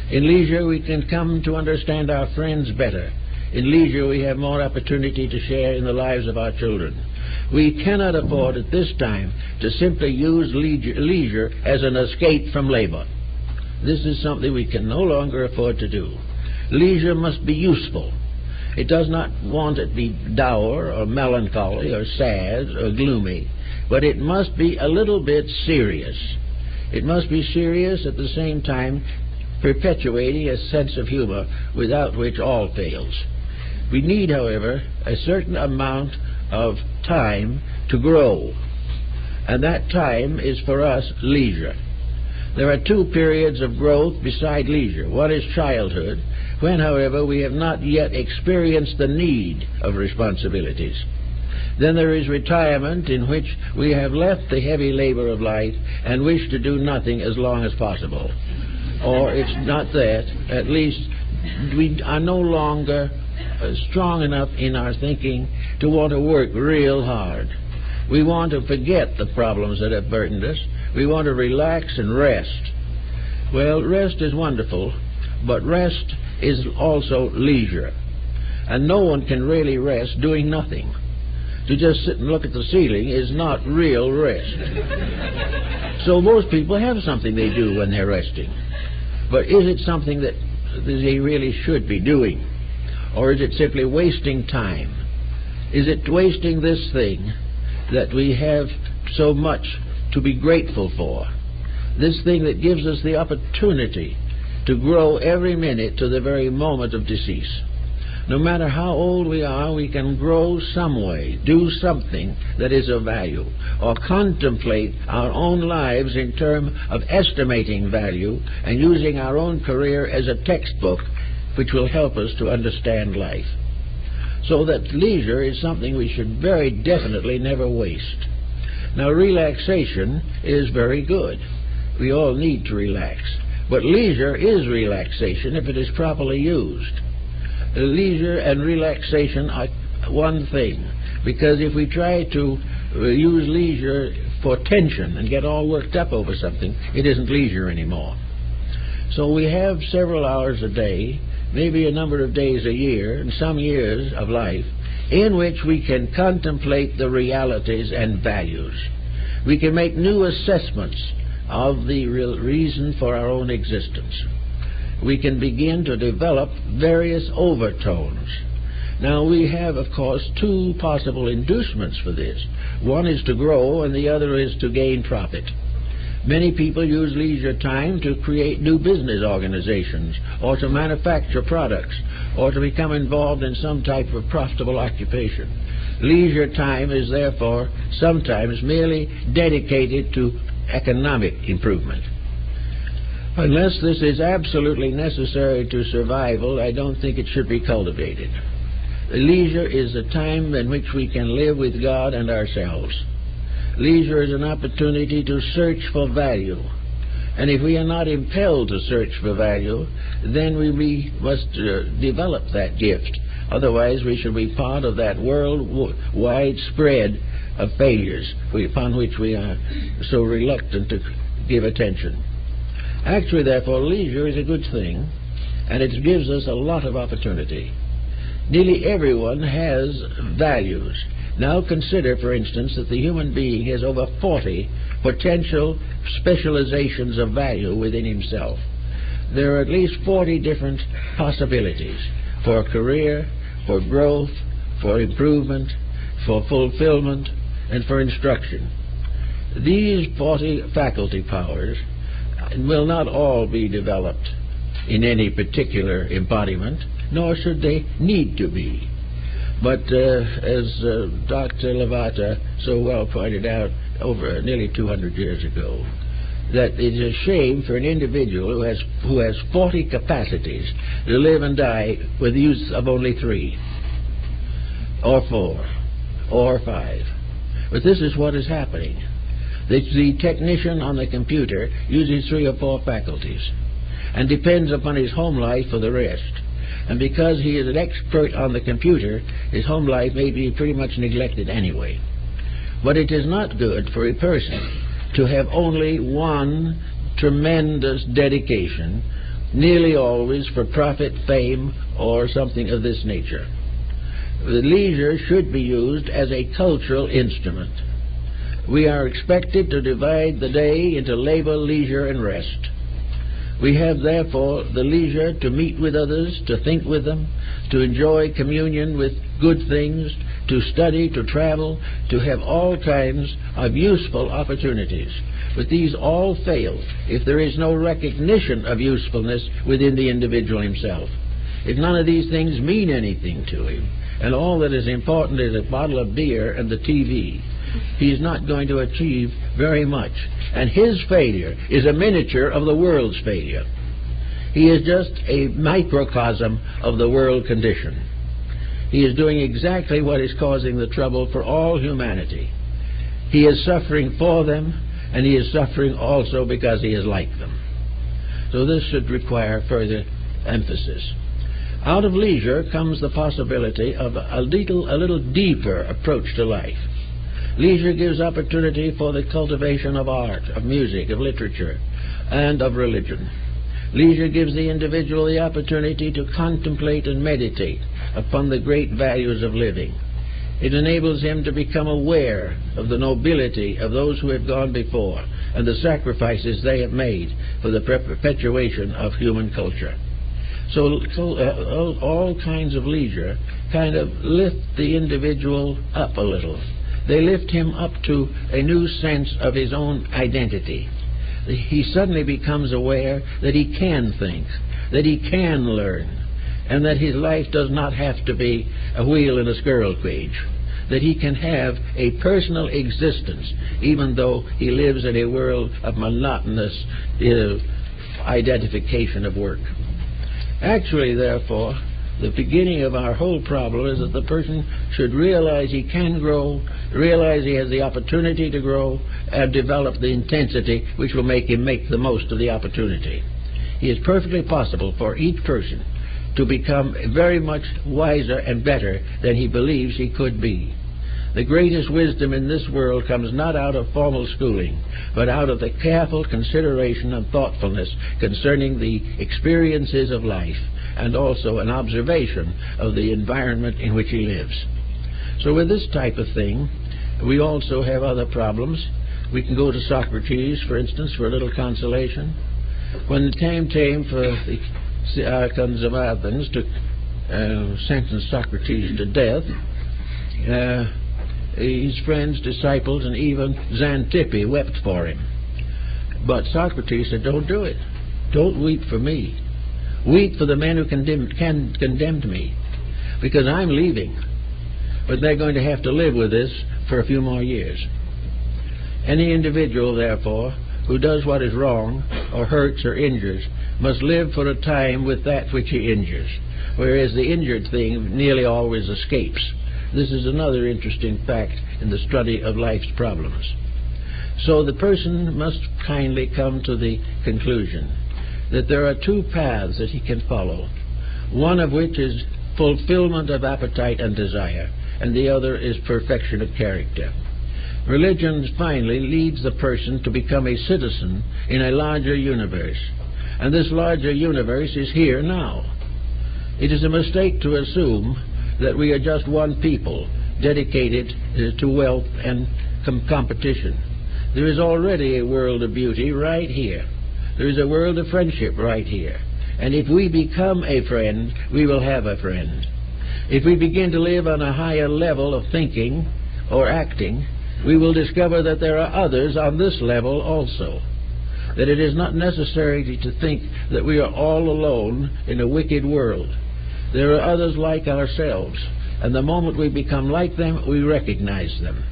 In leisure we can come to understand our friends better. In leisure we have more opportunity to share in the lives of our children. We cannot afford at this time to simply use leisure as an escape from labor. This is something we can no longer afford to do. Leisure must be useful. It does not want to be dour or melancholy or sad or gloomy, but it must be a little bit serious. It must be serious at the same time perpetuating a sense of humor without which all fails. We need, however, a certain amount of time to grow, and that time is for us leisure. There are two periods of growth beside leisure. One is childhood, when, however, we have not yet experienced the need of responsibilities. Then there is retirement, in which we have left the heavy labor of life and wish to do nothing as long as possible. Or, if not that, at least we are no longer strong enough in our thinking to want to work real hard. We want to forget the problems that have burdened us. We want to relax and rest. Well, rest is wonderful, but rest is also leisure. And no one can really rest doing nothing. To just sit and look at the ceiling is not real rest. So most people have something they do when they're resting. But is it something that they really should be doing? Or is it simply wasting time? Is it wasting this thing that we have so much to be grateful for? This thing that gives us the opportunity to grow every minute to the very moment of decease. No matter how old we are, we can grow some way, do something that is of value, or contemplate our own lives in terms of estimating value and using our own career as a textbook which will help us to understand life. So that leisure is something we should very definitely never waste. Now, relaxation is very good. We all need to relax. But leisure is relaxation if it is properly used. Leisure and relaxation are one thing, because if we try to use leisure for tension and get all worked up over something, it isn't leisure anymore. So we have several hours a day, maybe a number of days a year, and some years of life, in which we can contemplate the realities and values. We can make new assessments of the reason for our own existence. We can begin to develop various overtones. Now, we have, of course, two possible inducements for this. One is to grow, and the other is to gain profit. Many people use leisure time to create new business organizations, or to manufacture products, or to become involved in some type of profitable occupation. Leisure time is therefore sometimes merely dedicated to economic improvement. Unless this is absolutely necessary to survival, I don't think it should be cultivated. Leisure is a time in which we can live with God and ourselves. Leisure is an opportunity to search for value. And if we are not impelled to search for value, then we must develop that gift. Otherwise, we shall be part of that worldwide spread of failures upon which we are so reluctant to give attention. Actually, therefore, leisure is a good thing, and it gives us a lot of opportunity. Nearly everyone has values. Now consider, for instance, that the human being has over 40 potential specializations of value within himself. There are at least 40 different possibilities for career, for growth, for improvement, for fulfillment, and for instruction. These 40 faculty powers will not all be developed in any particular embodiment, nor should they need to be. But as Dr. Lavater so well pointed out over nearly 200 years ago, that it is a shame for an individual who has 40 capacities to live and die with the use of only 3, or 4, or 5. But this is what is happening. The technician on the computer uses 3 or 4 faculties. and depends upon his home life for the rest. And because he is an expert on the computer, his home life may be pretty much neglected anyway. But it is not good for a person to have only one tremendous dedication, nearly always for profit, fame, or something of this nature. The leisure should be used as a cultural instrument. We are expected to divide the day into labor, leisure, and rest. We have, therefore, the leisure to meet with others, to think with them, to enjoy communion with good things, to study, to travel, to have all kinds of useful opportunities. But these all fail if there is no recognition of usefulness within the individual himself. If none of these things mean anything to him, and all that is important is a bottle of beer and the TV, he is not going to achieve very much. And his failure is a miniature of the world's failure. He is just a microcosm of the world condition. He is doing exactly what is causing the trouble for all humanity. He is suffering for them, and he is suffering also because he is like them. So this should require further emphasis. Out of leisure comes the possibility of a little deeper approach to life. Leisure gives opportunity for the cultivation of art, of music, of literature, and of religion. Leisure gives the individual the opportunity to contemplate and meditate upon the great values of living. It enables him to become aware of the nobility of those who have gone before and the sacrifices they have made for the perpetuation of human culture. So all kinds of leisure kind of lift the individual up a little. They lift him up to a new sense of his own identity. He suddenly becomes aware that he can think, that he can learn, and that his life does not have to be a wheel in a squirrel cage, that he can have a personal existence even though he lives in a world of monotonous identification of work. Actually, therefore, the beginning of our whole problem is that the person should realize he can grow, realize he has the opportunity to grow, and develop the intensity which will make him make the most of the opportunity. It is perfectly possible for each person to become very much wiser and better than he believes he could be. The greatest wisdom in this world comes not out of formal schooling, but out of the careful consideration and thoughtfulness concerning the experiences of life, and also an observation of the environment in which he lives. So with this type of thing, we also have other problems. We can go to Socrates, for instance, for a little consolation. When the time came for the archons of Athens to sentence Socrates to death, his friends, disciples, and even Xantippe wept for him. But Socrates said, "Don't do it. Don't weep for me. Weep for the men who condemned me, because I'm leaving, but they're going to have to live with this for a few more years." Any individual, therefore, who does what is wrong, or hurts or injures, must live for a time with that which he injures, whereas the injured thing nearly always escapes. This is another interesting fact in the study of life's problems. So the person must kindly come to the conclusion that there are two paths that he can follow, one of which is fulfillment of appetite and desire, and the other is perfection of character. Religion finally leads the person to become a citizen in a larger universe, and this larger universe is here now. It is a mistake to assume that we are just one people dedicated to wealth and competition. There is already a world of beauty right here. There is a world of friendship right here. And if we become a friend, we will have a friend. If we begin to live on a higher level of thinking or acting, we will discover that there are others on this level also. That it is not necessary to think that we are all alone in a wicked world. There are others like ourselves, and the moment we become like them, we recognize them.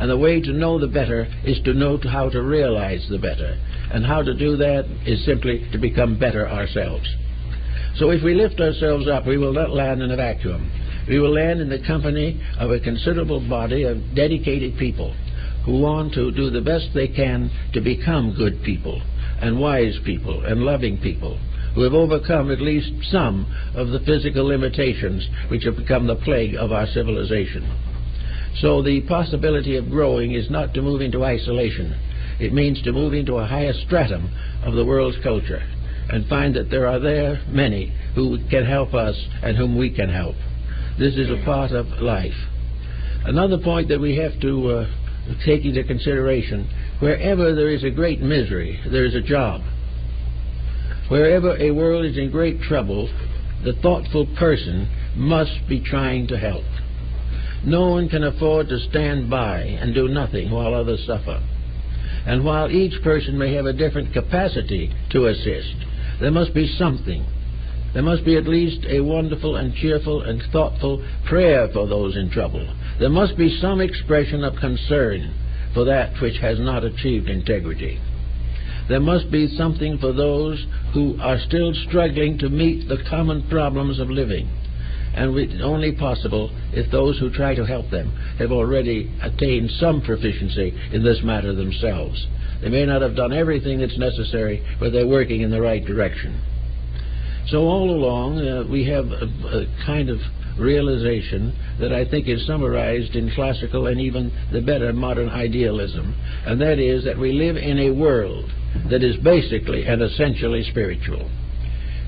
And the way to know the better is to know how to realize the better. And how to do that is simply to become better ourselves. So if we lift ourselves up, we will not land in a vacuum. We will land in the company of a considerable body of dedicated people who want to do the best they can to become good people and wise people and loving people, who have overcome at least some of the physical limitations which have become the plague of our civilization. So the possibility of growing is not to move into isolation. It means to move into a higher stratum of the world's culture and find that there are there many who can help us and whom we can help. This is a part of life. Another point that we have to take into consideration, wherever there is a great misery, there is a job. Wherever a world is in great trouble, the thoughtful person must be trying to help. No one can afford to stand by and do nothing while others suffer. And while each person may have a different capacity to assist, there must be something. There must be at least a wonderful and cheerful and thoughtful prayer for those in trouble. There must be some expression of concern for that which has not achieved integrity. There must be something for those who are still struggling to meet the common problems of living. And it's only possible if those who try to help them have already attained some proficiency in this matter themselves. They may not have done everything that's necessary, but they're working in the right direction. So all along we have a kind of realization that I think is summarized in classical and even the better modern idealism, and that is that we live in a world that is basically and essentially spiritual.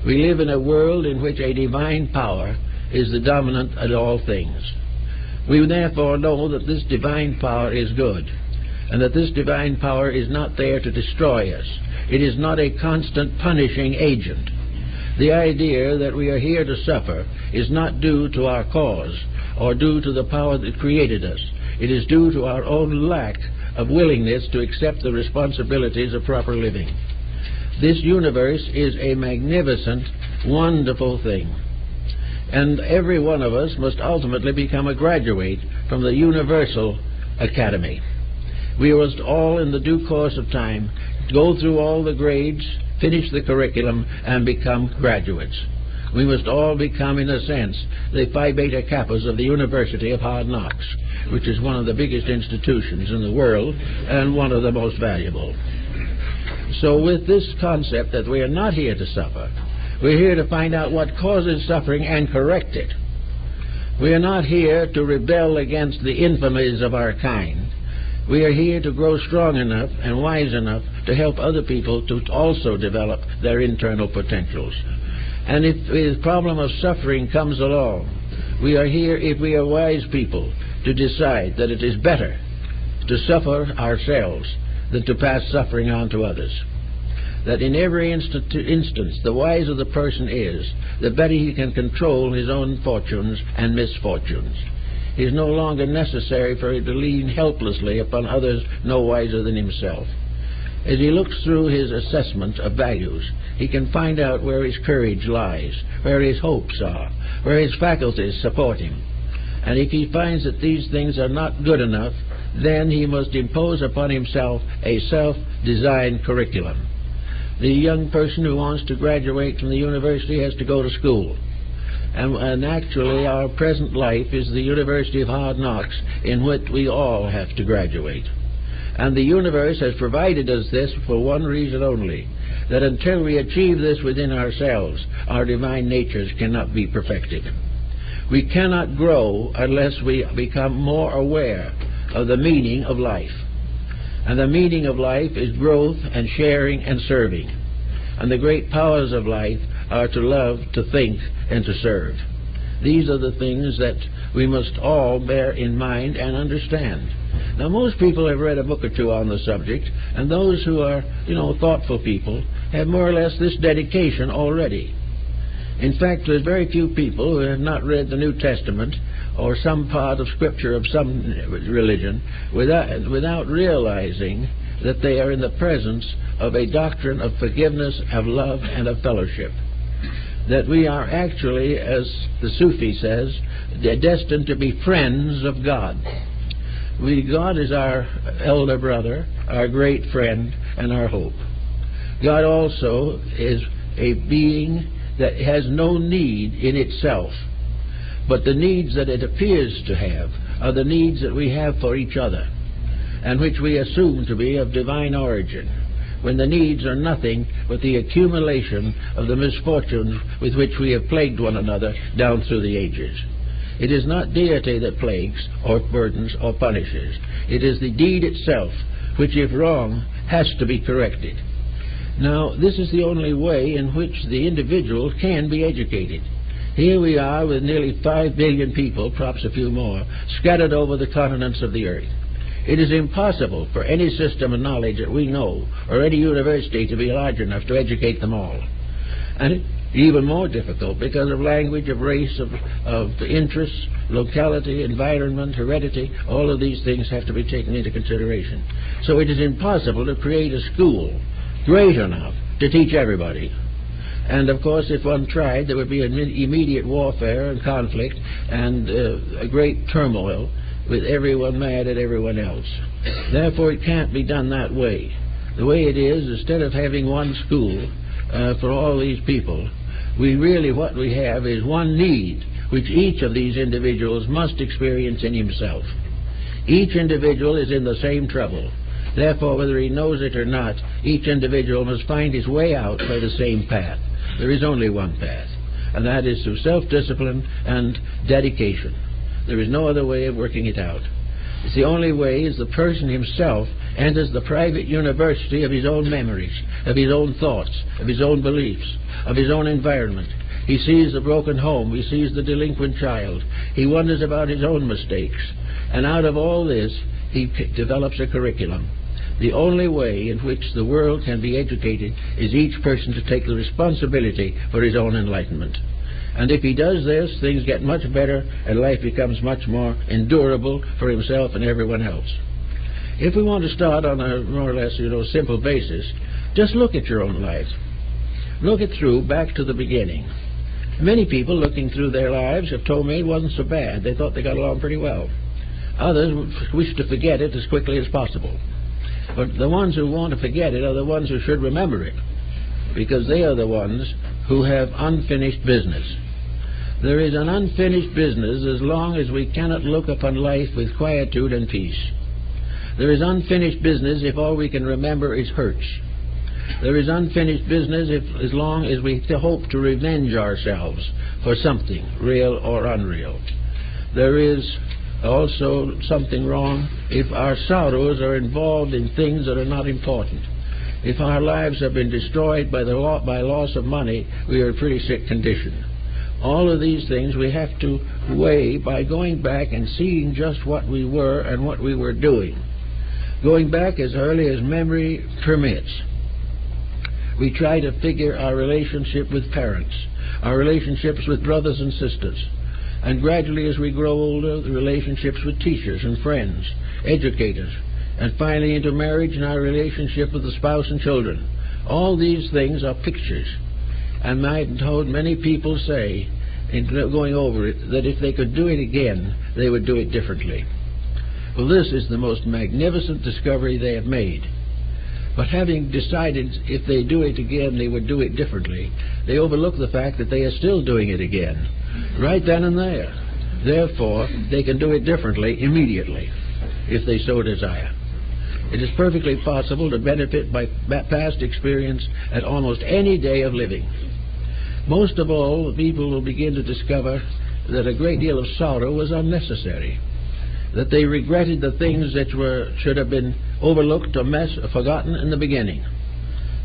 We live in a world in which a divine power is the dominant at all things. We therefore know that this divine power is good, and that this divine power is not there to destroy us. It is not a constant punishing agent. The idea that we are here to suffer is not due to our cause or due to the power that created us. It is due to our own lack of willingness to accept the responsibilities of proper living. This universe is a magnificent, wonderful thing. And every one of us must ultimately become a graduate from the Universal Academy. We must all, in the due course of time, go through all the grades, finish the curriculum, and become graduates. We must all become, in a sense, the Phi Beta Kappas of the University of Hard Knocks, which is one of the biggest institutions in the world and one of the most valuable. So with this concept that we are not here to suffer, we're here to find out what causes suffering and correct it. We are not here to rebel against the infamies of our kind. We are here to grow strong enough and wise enough to help other people to also develop their internal potentials. And if the problem of suffering comes along, we are here, if we are wise people, to decide that it is better to suffer ourselves than to pass suffering on to others. That in every instance, the wiser the person is, the better he can control his own fortunes and misfortunes. It is no longer necessary for him to lean helplessly upon others no wiser than himself. As he looks through his assessment of values, he can find out where his courage lies, where his hopes are, where his faculties support him. And if he finds that these things are not good enough, then he must impose upon himself a self-designed curriculum. The young person who wants to graduate from the university has to go to school. And actually our present life is the University of Hard Knocks in which we all have to graduate. And the universe has provided us this for one reason only, that until we achieve this within ourselves, our divine natures cannot be perfected. We cannot grow unless we become more aware of the meaning of life. And the meaning of life is growth and sharing and serving. And the great powers of life are to love, to think, and to serve. These are the things that we must all bear in mind and understand. Now, most people have read a book or two on the subject, and those who are, thoughtful people have more or less this dedication already. In fact, there's very few people who have not read the New Testament or some part of Scripture of some religion without realizing that they are in the presence of a doctrine of forgiveness, of love, and of fellowship. That we are actually, as the Sufi says, destined to be friends of God. God is our elder brother, our great friend, and our hope. God also is a being that has no need in itself, but the needs that it appears to have are the needs that we have for each other, and which we assume to be of divine origin. when the needs are nothing but the accumulation of the misfortunes with which we have plagued one another down through the ages. It is not deity that plagues or burdens or punishes. It is the deed itself, which if wrong has to be corrected. Now, this is the only way in which the individual can be educated. Here we are with nearly 5 billion people, perhaps a few more, scattered over the continents of the earth. It is impossible for any system of knowledge that we know, or any university, to be large enough to educate them all. And it's even more difficult because of language, of race, of interests, locality, environment, heredity. All of these things have to be taken into consideration. So it is impossible to create a school great enough to teach everybody. And of course, if one tried, there would be an immediate warfare and conflict and a great turmoil, with everyone mad at everyone else. Therefore, it can't be done that way. The way it is, instead of having one school for all these people, what we have is one need which each of these individuals must experience in himself. Each individual is in the same trouble. Therefore, whether he knows it or not, each individual must find his way out by the same path. There is only one path, and that is through self-discipline and dedication. There is no other way of working it out. It's the only way is the person himself enters the private university of his own memories, of his own thoughts, of his own beliefs, of his own environment. He sees the broken home, he sees the delinquent child, he wonders about his own mistakes, and out of all this he develops a curriculum. The only way in which the world can be educated is each person to take the responsibility for his own enlightenment. And if he does this, things get much better and life becomes much more endurable for himself and everyone else. If we want to start on a more or less, simple basis, just look at your own life. Look it through back to the beginning. Many people looking through their lives have told me it wasn't so bad. They thought they got along pretty well. Others wish to forget it as quickly as possible. But the ones who want to forget it are the ones who should remember it, because they are the ones who have unfinished business. There is an unfinished business as long as we cannot look upon life with quietude and peace. There is unfinished business if all we can remember is hurts. There is unfinished business as long as we hope to revenge ourselves for something, real or unreal. There is also something wrong if our sorrows are involved in things that are not important. If our lives have been destroyed by loss of money, we are in a pretty sick condition. All of these things we have to weigh by going back and seeing just what we were and what we were doing. Going back as early as memory permits. We try to figure our relationship with parents, our relationships with brothers and sisters, and gradually as we grow older, the relationships with teachers and friends, educators, and finally into marriage and our relationship with the spouse and children. All these things are pictures. And I've heard many people say, in going over it, that if they could do it again, they would do it differently. Well, this is the most magnificent discovery they have made. But having decided if they do it again, they would do it differently, they overlook the fact that they are still doing it again, right then and there. Therefore, they can do it differently immediately, if they so desire. It is perfectly possible to benefit by past experience at almost any day of living. Most of all, people will begin to discover that a great deal of sorrow was unnecessary, that they regretted the things that should have been overlooked or forgotten in the beginning.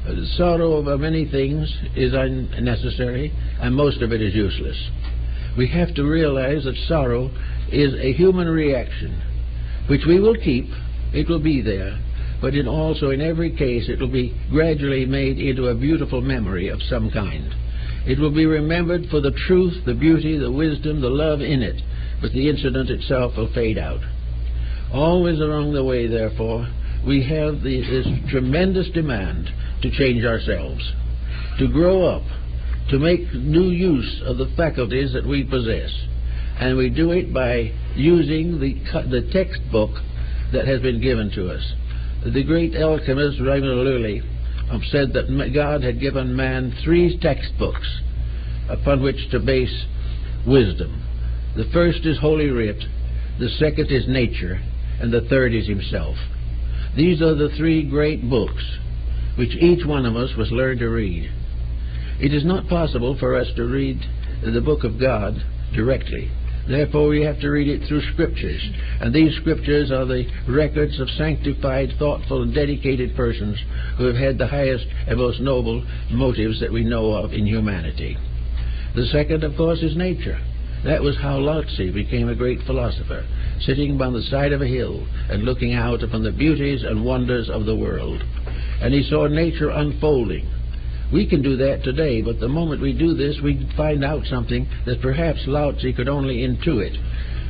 The sorrow over many things is unnecessary, and most of it is useless. We have to realize that sorrow is a human reaction, which we will keep. It will be there, but also in every case it will be gradually made into a beautiful memory of some kind. It will be remembered for the truth, the beauty, the wisdom, the love in it, but the incident itself will fade out. Always along the way, therefore, we have this tremendous demand to change ourselves, to grow up, to make new use of the faculties that we possess. And we do it by using the textbook that has been given to us. The great alchemist Raymond Lully said that God had given man 3 textbooks upon which to base wisdom. The first is Holy Writ, the second is nature, and the third is himself. These are the 3 great books. which each one of us must learn to read. It is not possible for us to read the book of God directly. Therefore, we have to read it through Scriptures. And these Scriptures are the records of sanctified, thoughtful, and dedicated persons who have had the highest and most noble motives that we know of in humanity. The second, of course, is nature. That was how Lao Tzu became a great philosopher, sitting by the side of a hill and looking out upon the beauties and wonders of the world. And he saw nature unfolding. We can do that today, but the moment we do this, we find out something that perhaps Lao Tzu could only intuit.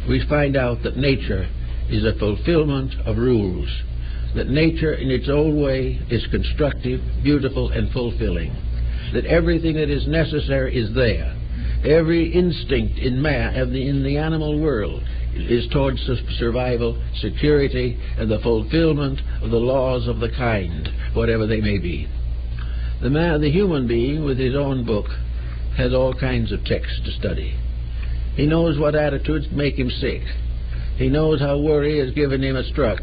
We find out that nature is a fulfillment of rules, that nature in its own way is constructive, beautiful, and fulfilling, that everything that is necessary is there. Every instinct in the animal world is towards survival, security, and the fulfillment of the laws of the kind, whatever they may be. The human being, with his own book, has all kinds of texts to study. He knows what attitudes make him sick. He knows how worry has given him a stroke.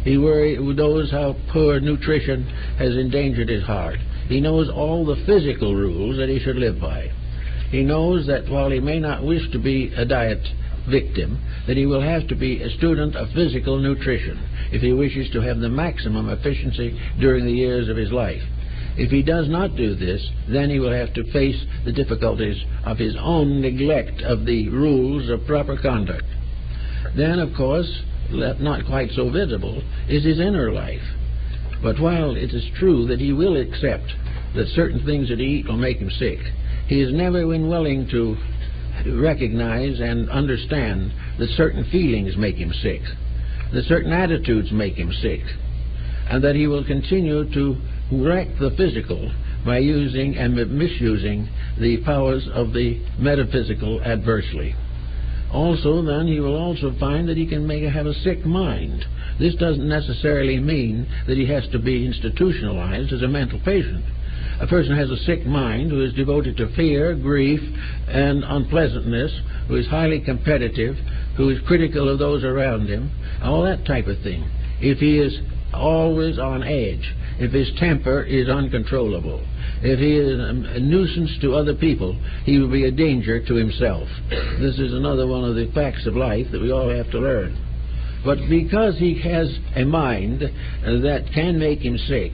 He knows how poor nutrition has endangered his heart. He knows all the physical rules that he should live by. He knows that while he may not wish to be a diet victim, that he will have to be a student of physical nutrition if he wishes to have the maximum efficiency during the years of his life. If he does not do this, then he will have to face the difficulties of his own neglect of the rules of proper conduct. Then, of course, not quite so visible, is his inner life. But while it is true that he will accept that certain things that he eat will make him sick, he has never been willing to recognize and understand that certain feelings make him sick, that certain attitudes make him sick, and that he will continue to wreck the physical by using and misusing the powers of the metaphysical adversely. Also, then, he will also find that he can have a sick mind. This doesn't necessarily mean that he has to be institutionalized as a mental patient. A person has a sick mind who is devoted to fear, grief, and unpleasantness, who is highly competitive, who is critical of those around him, all that type of thing. If he is always on edge, if his temper is uncontrollable, if he is a nuisance to other people, he will be a danger to himself. This is another one of the facts of life that we all have to learn. But because he has a mind that can make him sick,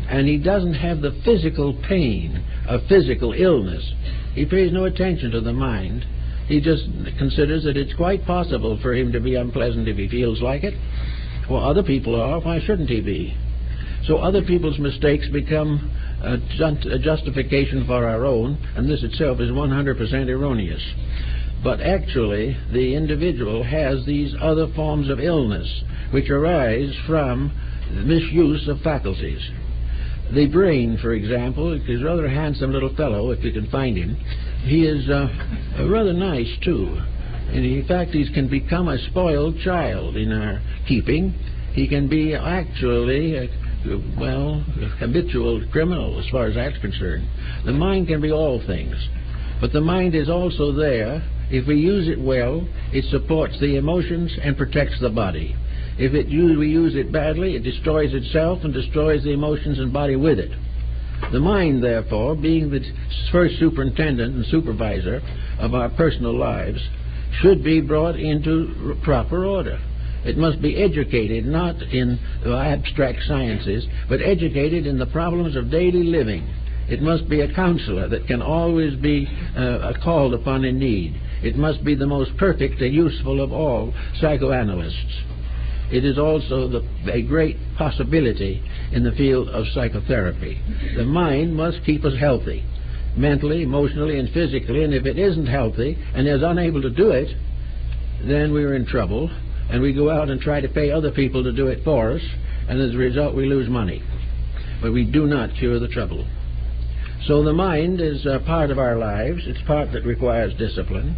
and he doesn't have the physical pain of physical illness, he pays no attention to the mind. He just considers that it's quite possible for him to be unpleasant if he feels like it. Well, other people are, why shouldn't he be? So other people's mistakes become a justification for our own, and this itself is 100% erroneous. But actually, the individual has these other forms of illness which arise from misuse of faculties. The brain, for example, is a rather handsome little fellow, if you can find him. He is rather nice, too. And in fact, he can become a spoiled child in our keeping. He can be actually a habitual criminal as far as that's concerned. The mind can be all things. But the mind is also there. If we use it well, it supports the emotions and protects the body. If we use it badly, it destroys itself and destroys the emotions and body with it. The mind, therefore, being the first superintendent and supervisor of our personal lives, should be brought into proper order. It must be educated not in abstract sciences, but educated in the problems of daily living. It must be a counselor that can always be called upon in need. It must be the most perfect and useful of all psychoanalysts. It is also a great possibility in the field of psychotherapy. The mind must keep us healthy, mentally, emotionally, and physically, and if it isn't healthy and is unable to do it, then we're in trouble, and we go out and try to pay other people to do it for us, and as a result we lose money. But we do not cure the trouble. So the mind is a part of our lives. It's part that requires discipline.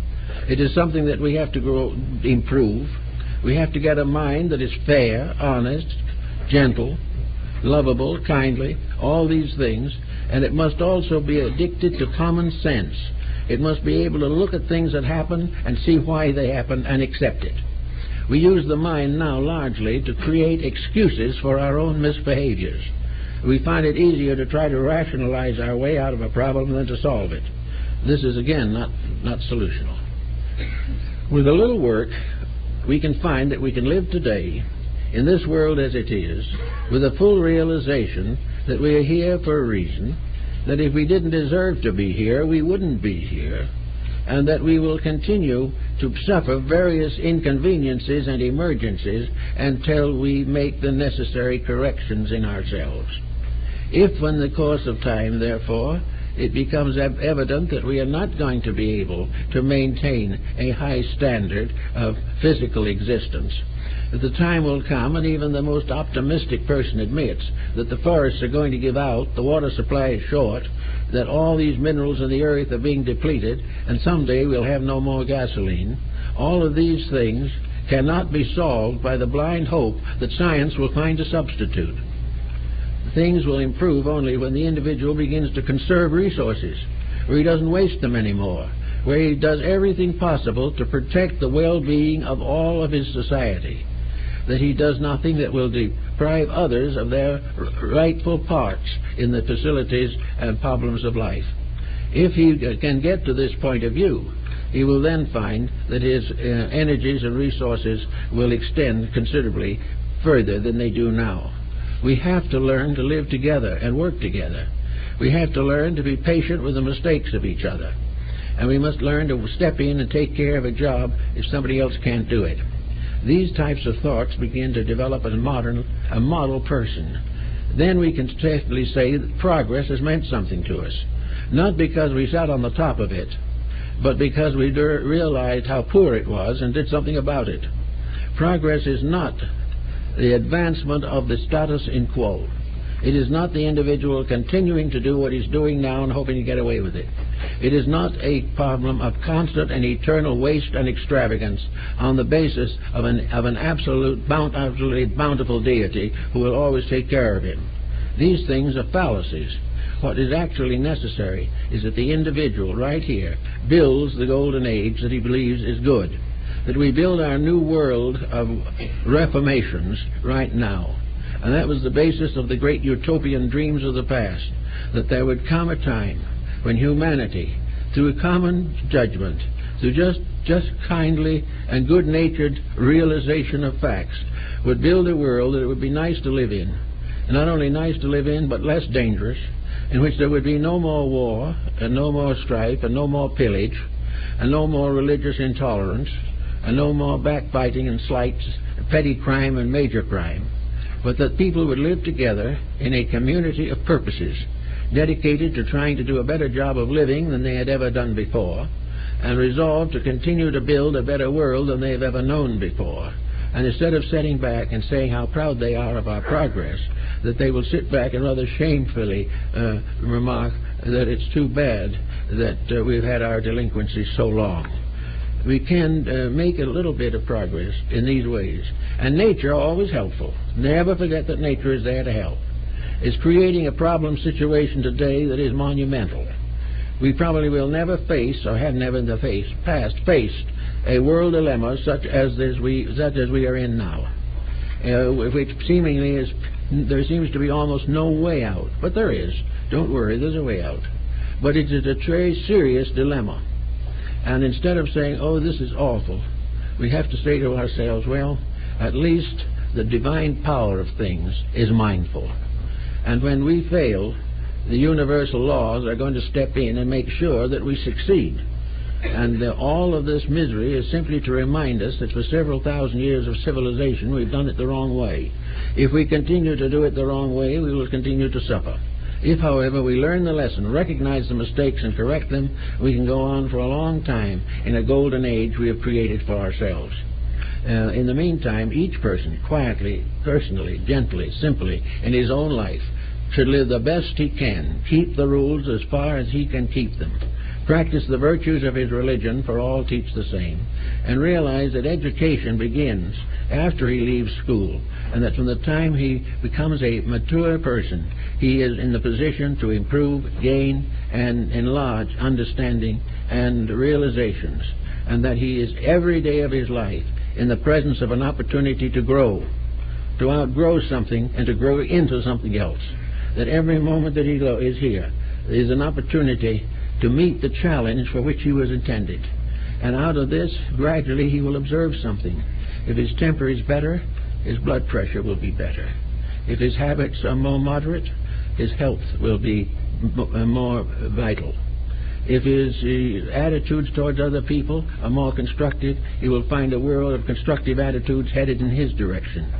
It is something that we have to improve. We have to get a mind that is fair, honest, gentle, lovable, kindly, all these things, and it must also be addicted to common sense. It must be able to look at things that happen and see why they happen and accept it. We use the mind now largely to create excuses for our own misbehaviors. we find it easier to try to rationalize our way out of a problem than to solve it. This is, again, not solutional. With a little work, we can find that we can live today in this world as it is with a full realization that we are here for a reason, that if we didn't deserve to be here, we wouldn't be here, and that we will continue to suffer various inconveniences and emergencies until we make the necessary corrections in ourselves. If in the course of time, therefore, it becomes evident that we are not going to be able to maintain a high standard of physical existence, that the time will come, and even the most optimistic person admits that the forests are going to give out, the water supply is short, that all these minerals in the earth are being depleted, and someday we'll have no more gasoline. All of these things cannot be solved by the blind hope that science will find a substitute. Things will improve only when the individual begins to conserve resources, where he doesn't waste them anymore, where he does everything possible to protect the well-being of all of his society, that he does nothing that will deprive others of their rightful parts in the facilities and problems of life. If he can get to this point of view, he will then find that his energies and resources will extend considerably further than they do now. We have to learn to live together and work together. We have to learn to be patient with the mistakes of each other. And we must learn to step in and take care of a job if somebody else can't do it. These types of thoughts begin to develop a model person. Then we can safely say that progress has meant something to us. Not because we sat on the top of it, but because we realized how poor it was and did something about it. Progress is not the advancement of the status quo. It is not the individual continuing to do what he's doing now and hoping to get away with it. It is not a problem of constant and eternal waste and extravagance on the basis of an absolutely bountiful deity who will always take care of him. These things are fallacies. What is actually necessary is that the individual right here builds the golden age that he believes is good, that we build our new world of reformations right now. And that was the basis of the great utopian dreams of the past, that there would come a time when humanity, through a common judgment, through just kindly and good-natured realization of facts, would build a world that it would be nice to live in. And not only nice to live in, but less dangerous, in which there would be no more war, and no more strife, and no more pillage, and no more religious intolerance, and no more backbiting and slights, petty crime and major crime, but that people would live together in a community of purposes, dedicated to trying to do a better job of living than they had ever done before, and resolved to continue to build a better world than they've ever known before. And instead of sitting back and saying how proud they are of our progress, that they will sit back and rather shamefully remark that it's too bad that we've had our delinquencies so long. We can make a little bit of progress in these ways. And nature always helpful. Never forget that nature is there to help. It's creating a problem situation today that is monumental. We probably will never face, or have never in the past faced, a world dilemma such as we are in now, which seemingly there seems to be almost no way out. But there is. Don't worry, there's a way out. But it is a very serious dilemma. And instead of saying, oh, this is awful, we have to say to ourselves, well, at least the divine power of things is mindful. And when we fail, the universal laws are going to step in and make sure that we succeed. And all of this misery is simply to remind us that for several thousand years of civilization, we've done it the wrong way. If we continue to do it the wrong way, we will continue to suffer. If, however, we learn the lesson, recognize the mistakes, and correct them, we can go on for a long time in a golden age we have created for ourselves. In the meantime, each person, quietly, personally, gently, simply, in his own life, should live the best he can, keep the rules as far as he can keep them, practice the virtues of his religion, for all teach the same, and realize that education begins after he leaves school, and that from the time he becomes a mature person, he is in the position to improve, gain, and enlarge understanding and realizations, and that he is every day of his life in the presence of an opportunity to grow, to outgrow something and to grow into something else. that every moment that he is here is an opportunity to meet the challenge for which he was intended. And out of this, gradually he will observe something. If his temper is better, his blood pressure will be better. If his habits are more moderate, his health will be more vital. If his attitudes towards other people are more constructive, he will find a world of constructive attitudes headed in his direction.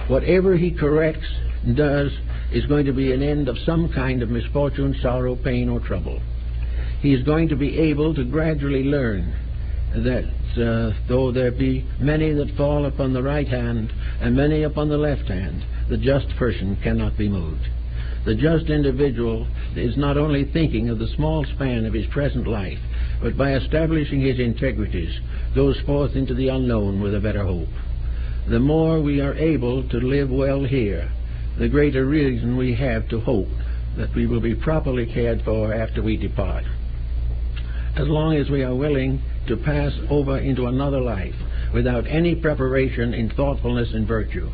Whatever he corrects and does is going to be an end of some kind of misfortune, sorrow, pain, or trouble. He is going to be able to gradually learn that though there be many that fall upon the right hand and many upon the left hand, the just person cannot be moved. The just individual is not only thinking of the small span of his present life, but by establishing his integrities, goes forth into the unknown with a better hope. The more we are able to live well here, the greater reason we have to hope that we will be properly cared for after we depart. As long as we are willing to pass over into another life without any preparation in thoughtfulness and virtue,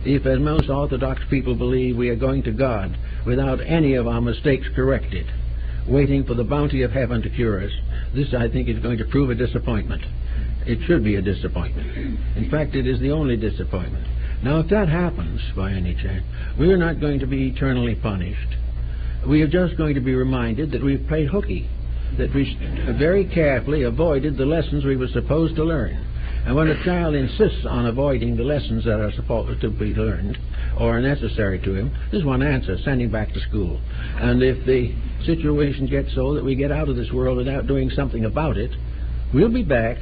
if, as most Orthodox people believe, we are going to God without any of our mistakes corrected, waiting for the bounty of heaven to cure us, this, I think, is going to prove a disappointment. It should be a disappointment. In fact, it is the only disappointment. Now, if that happens, by any chance, we are not going to be eternally punished. We are just going to be reminded that we've played hooky, that we very carefully avoided the lessons we were supposed to learn. And when a child insists on avoiding the lessons that are supposed to be learned or are necessary to him, there's one answer: send him back to school. And if the situation gets so that we get out of this world without doing something about it, we'll be back,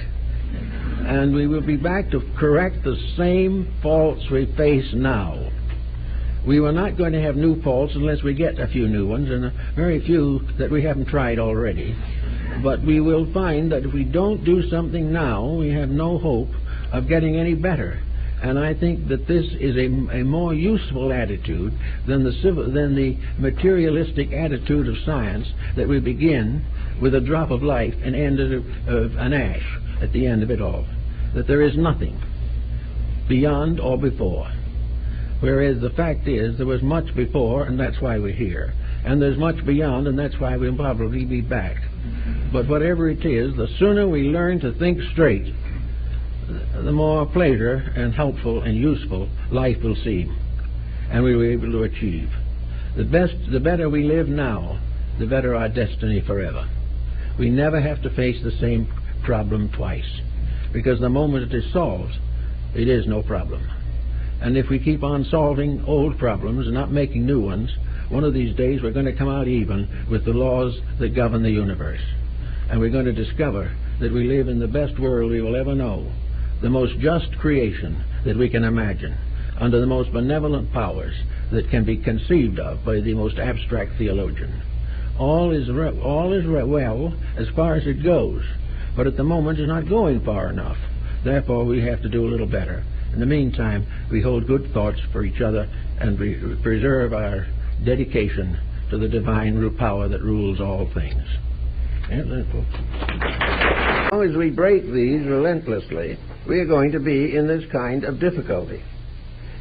and we will be back to correct the same faults we face now. We were not going to have new faults unless we get a few new ones, and very few that we haven't tried already. But we will find that if we don't do something now, we have no hope of getting any better. And I think that this is a more useful attitude than the materialistic attitude of science, that we begin with a drop of life and end at an ash at the end of it all. That there is nothing beyond or before. Whereas the fact is, there was much before, and that's why we're here. And there's much beyond, and that's why we'll probably be back. But whatever it is, the sooner we learn to think straight, the more pleasure and helpful and useful life will seem, and we will be able to achieve. The better we live now, the better our destiny forever. We never have to face the same problem twice, because the moment it is solved, it is no problem. And if we keep on solving old problems and not making new ones, one of these days we're going to come out even with the laws that govern the universe. And we're going to discover that we live in the best world we will ever know, the most just creation that we can imagine, under the most benevolent powers that can be conceived of by the most abstract theologian. All is well as far as it goes, but at the moment it's not going far enough. Therefore we have to do a little better. In the meantime, we hold good thoughts for each other, and we preserve our dedication to the divine power that rules all things. As long as we break these relentlessly, we are going to be in this kind of difficulty.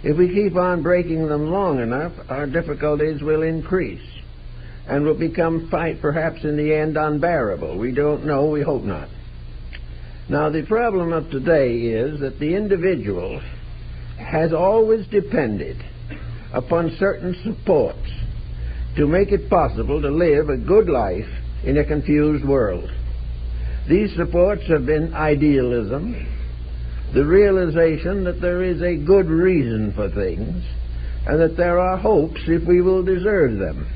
If we keep on breaking them long enough, our difficulties will increase and will become, perhaps in the end, unbearable. We don't know, we hope not. Now, the problem of today is that the individual has always depended upon certain supports to make it possible to live a good life in a confused world. These supports have been idealism, the realization that there is a good reason for things, and that there are hopes if we will deserve them.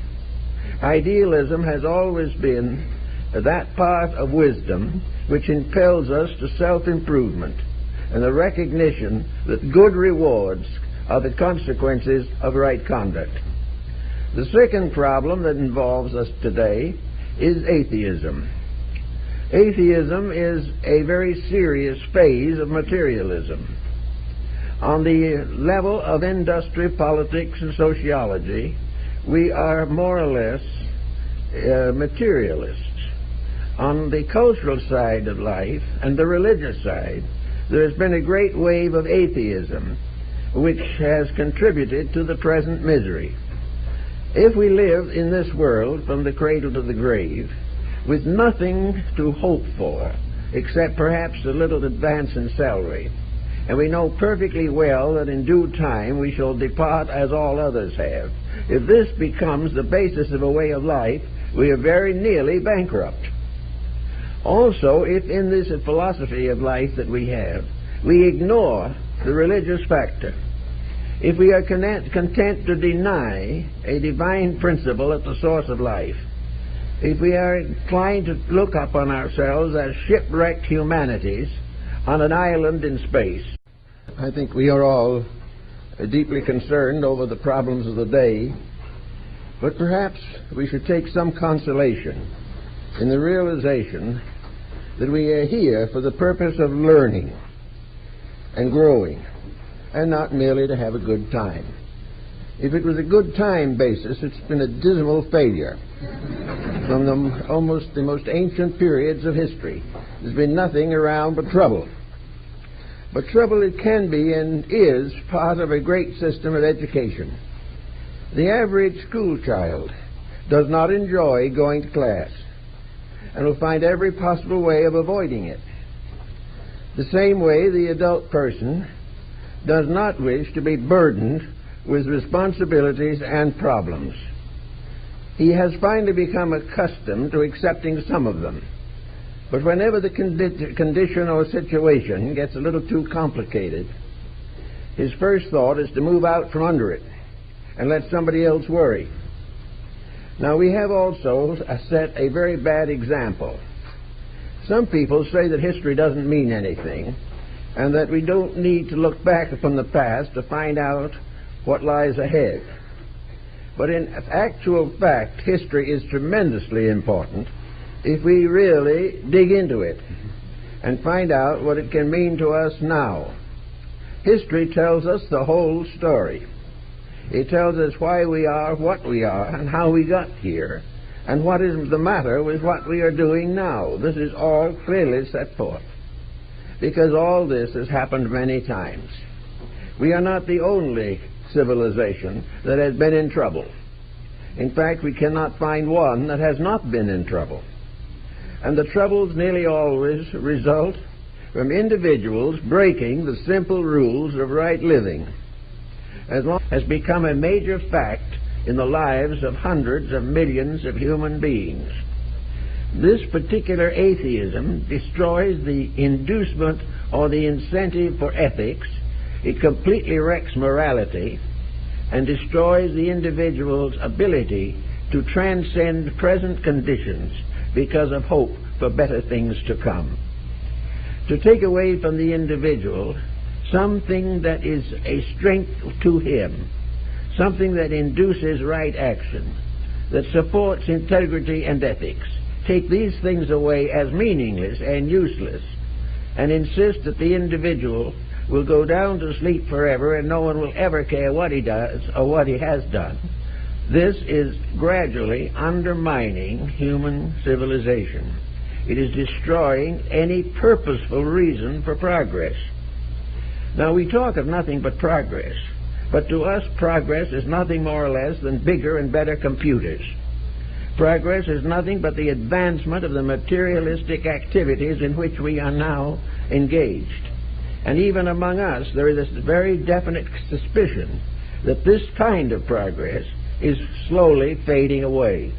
Idealism has always been that part of wisdom which impels us to self-improvement and the recognition that good rewards are the consequences of right conduct. The second problem that involves us today is atheism. Atheism is a very serious phase of materialism. On the level of industry, politics, and sociology, we are more or less materialists. On the cultural side of life and the religious side, there has been a great wave of atheism which has contributed to the present misery. If we live in this world from the cradle to the grave with nothing to hope for except perhaps a little advance in salary, and we know perfectly well that in due time we shall depart as all others have, if this becomes the basis of a way of life, we are very nearly bankrupt. Also, if in this philosophy of life that we have, we ignore the religious factor, if we are content to deny a divine principle at the source of life, if we are inclined to look upon ourselves as shipwrecked humanities on an island in space, I think we are all deeply concerned over the problems of the day, but perhaps we should take some consolation in the realization that we are here for the purpose of learning and growing, and not merely to have a good time. If it was a good time basis, it's been a dismal failure. From the most ancient periods of history, there's been nothing around but trouble. But trouble, it can be and is part of a great system of education. The average school child does not enjoy going to class and will find every possible way of avoiding it. The same way the adult person does not wish to be burdened with responsibilities and problems. He has finally become accustomed to accepting some of them. But whenever the condition or situation gets a little too complicated, his first thought is to move out from under it and let somebody else worry. Now, we have also set a very bad example. Some people say that history doesn't mean anything and that we don't need to look back upon the past to find out what lies ahead. But in actual fact, history is tremendously important if we really dig into it and find out what it can mean to us now. History tells us the whole story. It tells us why we are what we are and how we got here and what is the matter with what we are doing now. This is all clearly set forth, because all this has happened many times. We are not the only civilization that has been in trouble. In fact, we cannot find one that has not been in trouble. And the troubles nearly always result from individuals breaking the simple rules of right living, as long as has become a major fact in the lives of hundreds of millions of human beings. This particular atheism destroys the inducement or the incentive for ethics. It completely wrecks morality and destroys the individual's ability to transcend present conditions because of hope for better things to come. To take away from the individual something that is a strength to him, something that induces right action, that supports integrity and ethics, take these things away as meaningless and useless, and insist that the individual will go down to sleep forever and no one will ever care what he does or what he has done. This is gradually undermining human civilization. It is destroying any purposeful reason for progress. Now, we talk of nothing but progress, but to us progress is nothing more or less than bigger and better computers. Progress is nothing but the advancement of the materialistic activities in which we are now engaged. And even among us, there is this very definite suspicion that this kind of progress is slowly fading away,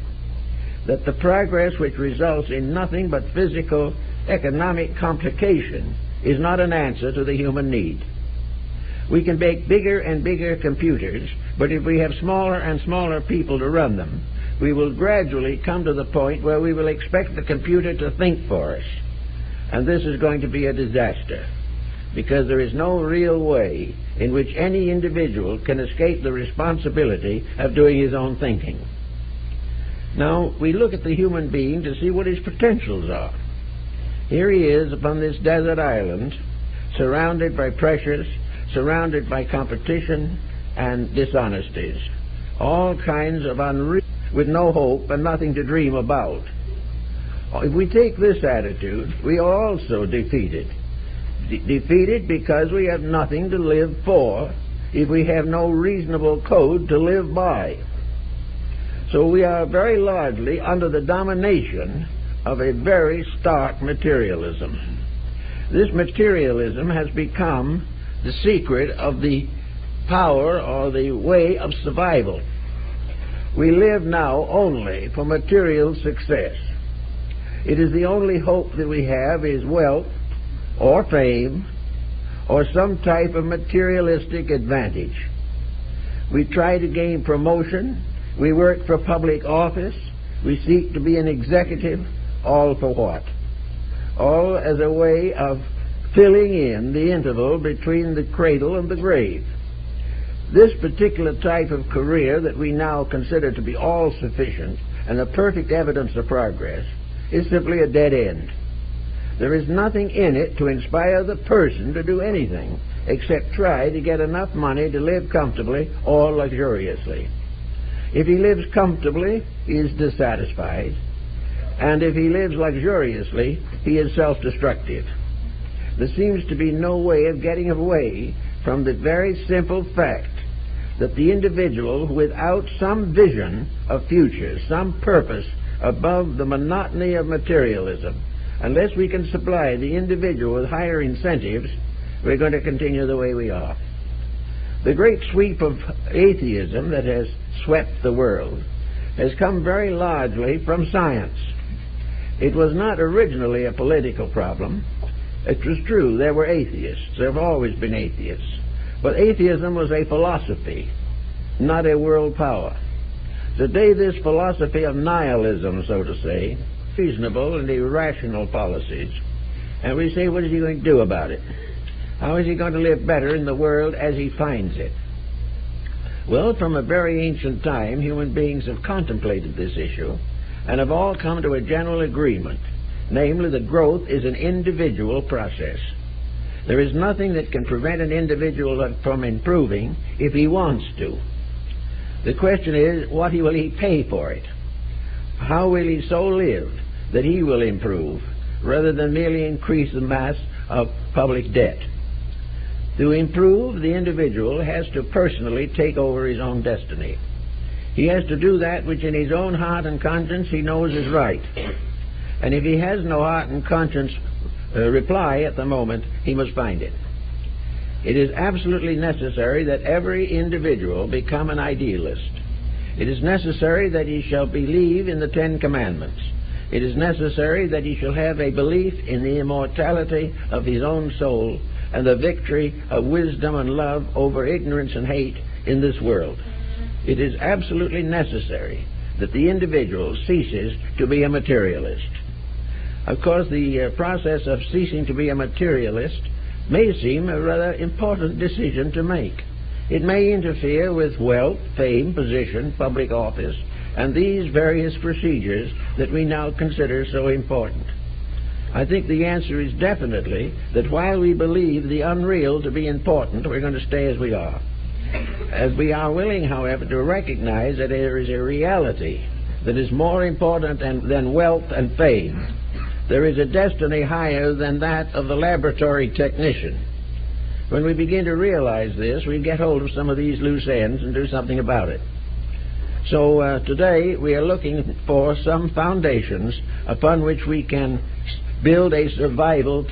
that the progress which results in nothing but physical, economic complication is not an answer to the human need. We can make bigger and bigger computers, but if we have smaller and smaller people to run them, we will gradually come to the point where we will expect the computer to think for us. And this is going to be a disaster, because there is no real way in which any individual can escape the responsibility of doing his own thinking. Now, we look at the human being to see what his potentials are. Here he is upon this desert island, surrounded by pressures, surrounded by competition and dishonesties, all kinds of unreal, with no hope and nothing to dream about. If we take this attitude, we are also defeated. Defeated because we have nothing to live for if we have no reasonable code to live by. So we are very largely under the domination of a very stark materialism. This materialism has become the secret of the power or the way of survival. We live now only for material success. It is the only hope that we have is wealth or fame or some type of materialistic advantage. We try to gain promotion. We work for public office. We seek to be an executive. All for what? All as a way of filling in the interval between the cradle and the grave. This particular type of career that we now consider to be all-sufficient and a perfect evidence of progress is simply a dead end. There is nothing in it to inspire the person to do anything except try to get enough money to live comfortably or luxuriously. If he lives comfortably, he is dissatisfied, and if he lives luxuriously, he is self-destructive. There seems to be no way of getting away from the very simple fact that the individual without some vision of future, some purpose above the monotony of materialism, unless we can supply the individual with higher incentives, we're going to continue the way we are. The great sweep of atheism that has swept the world has come very largely from science. It was not originally a political problem. It was true, there were atheists. There have always been atheists. But atheism was a philosophy, not a world power. Today, this philosophy of nihilism, so to say, reasonable and irrational policies, and we say, what is he going to do about it? How is he going to live better in the world as he finds it? Well, from a very ancient time, human beings have contemplated this issue and have all come to a general agreement, namely that growth is an individual process. There is nothing that can prevent an individual from improving if he wants to. The question is, what will he pay for it? How will he so live that he will improve, rather than merely increase the mass of public debt? To improve, the individual has to personally take over his own destiny. He has to do that which in his own heart and conscience he knows is right. And if he has no heart and conscience reply at the moment, he must find it. It is absolutely necessary that every individual become an idealist. It is necessary that he shall believe in the Ten Commandments. It is necessary that he shall have a belief in the immortality of his own soul and the victory of wisdom and love over ignorance and hate in this world. It is absolutely necessary that the individual ceases to be a materialist. Of course, the process of ceasing to be a materialist may seem a rather important decision to make. It may interfere with wealth, fame, position, public office, and these various procedures that we now consider so important. I think the answer is definitely that while we believe the unreal to be important, we're going to stay as we are. As we are willing, however, to recognize that there is a reality that is more important than wealth and fame. There is a destiny higher than that of the laboratory technician. When we begin to realize this, we get hold of some of these loose ends and do something about it. So today we are looking for some foundations upon which we can build a survival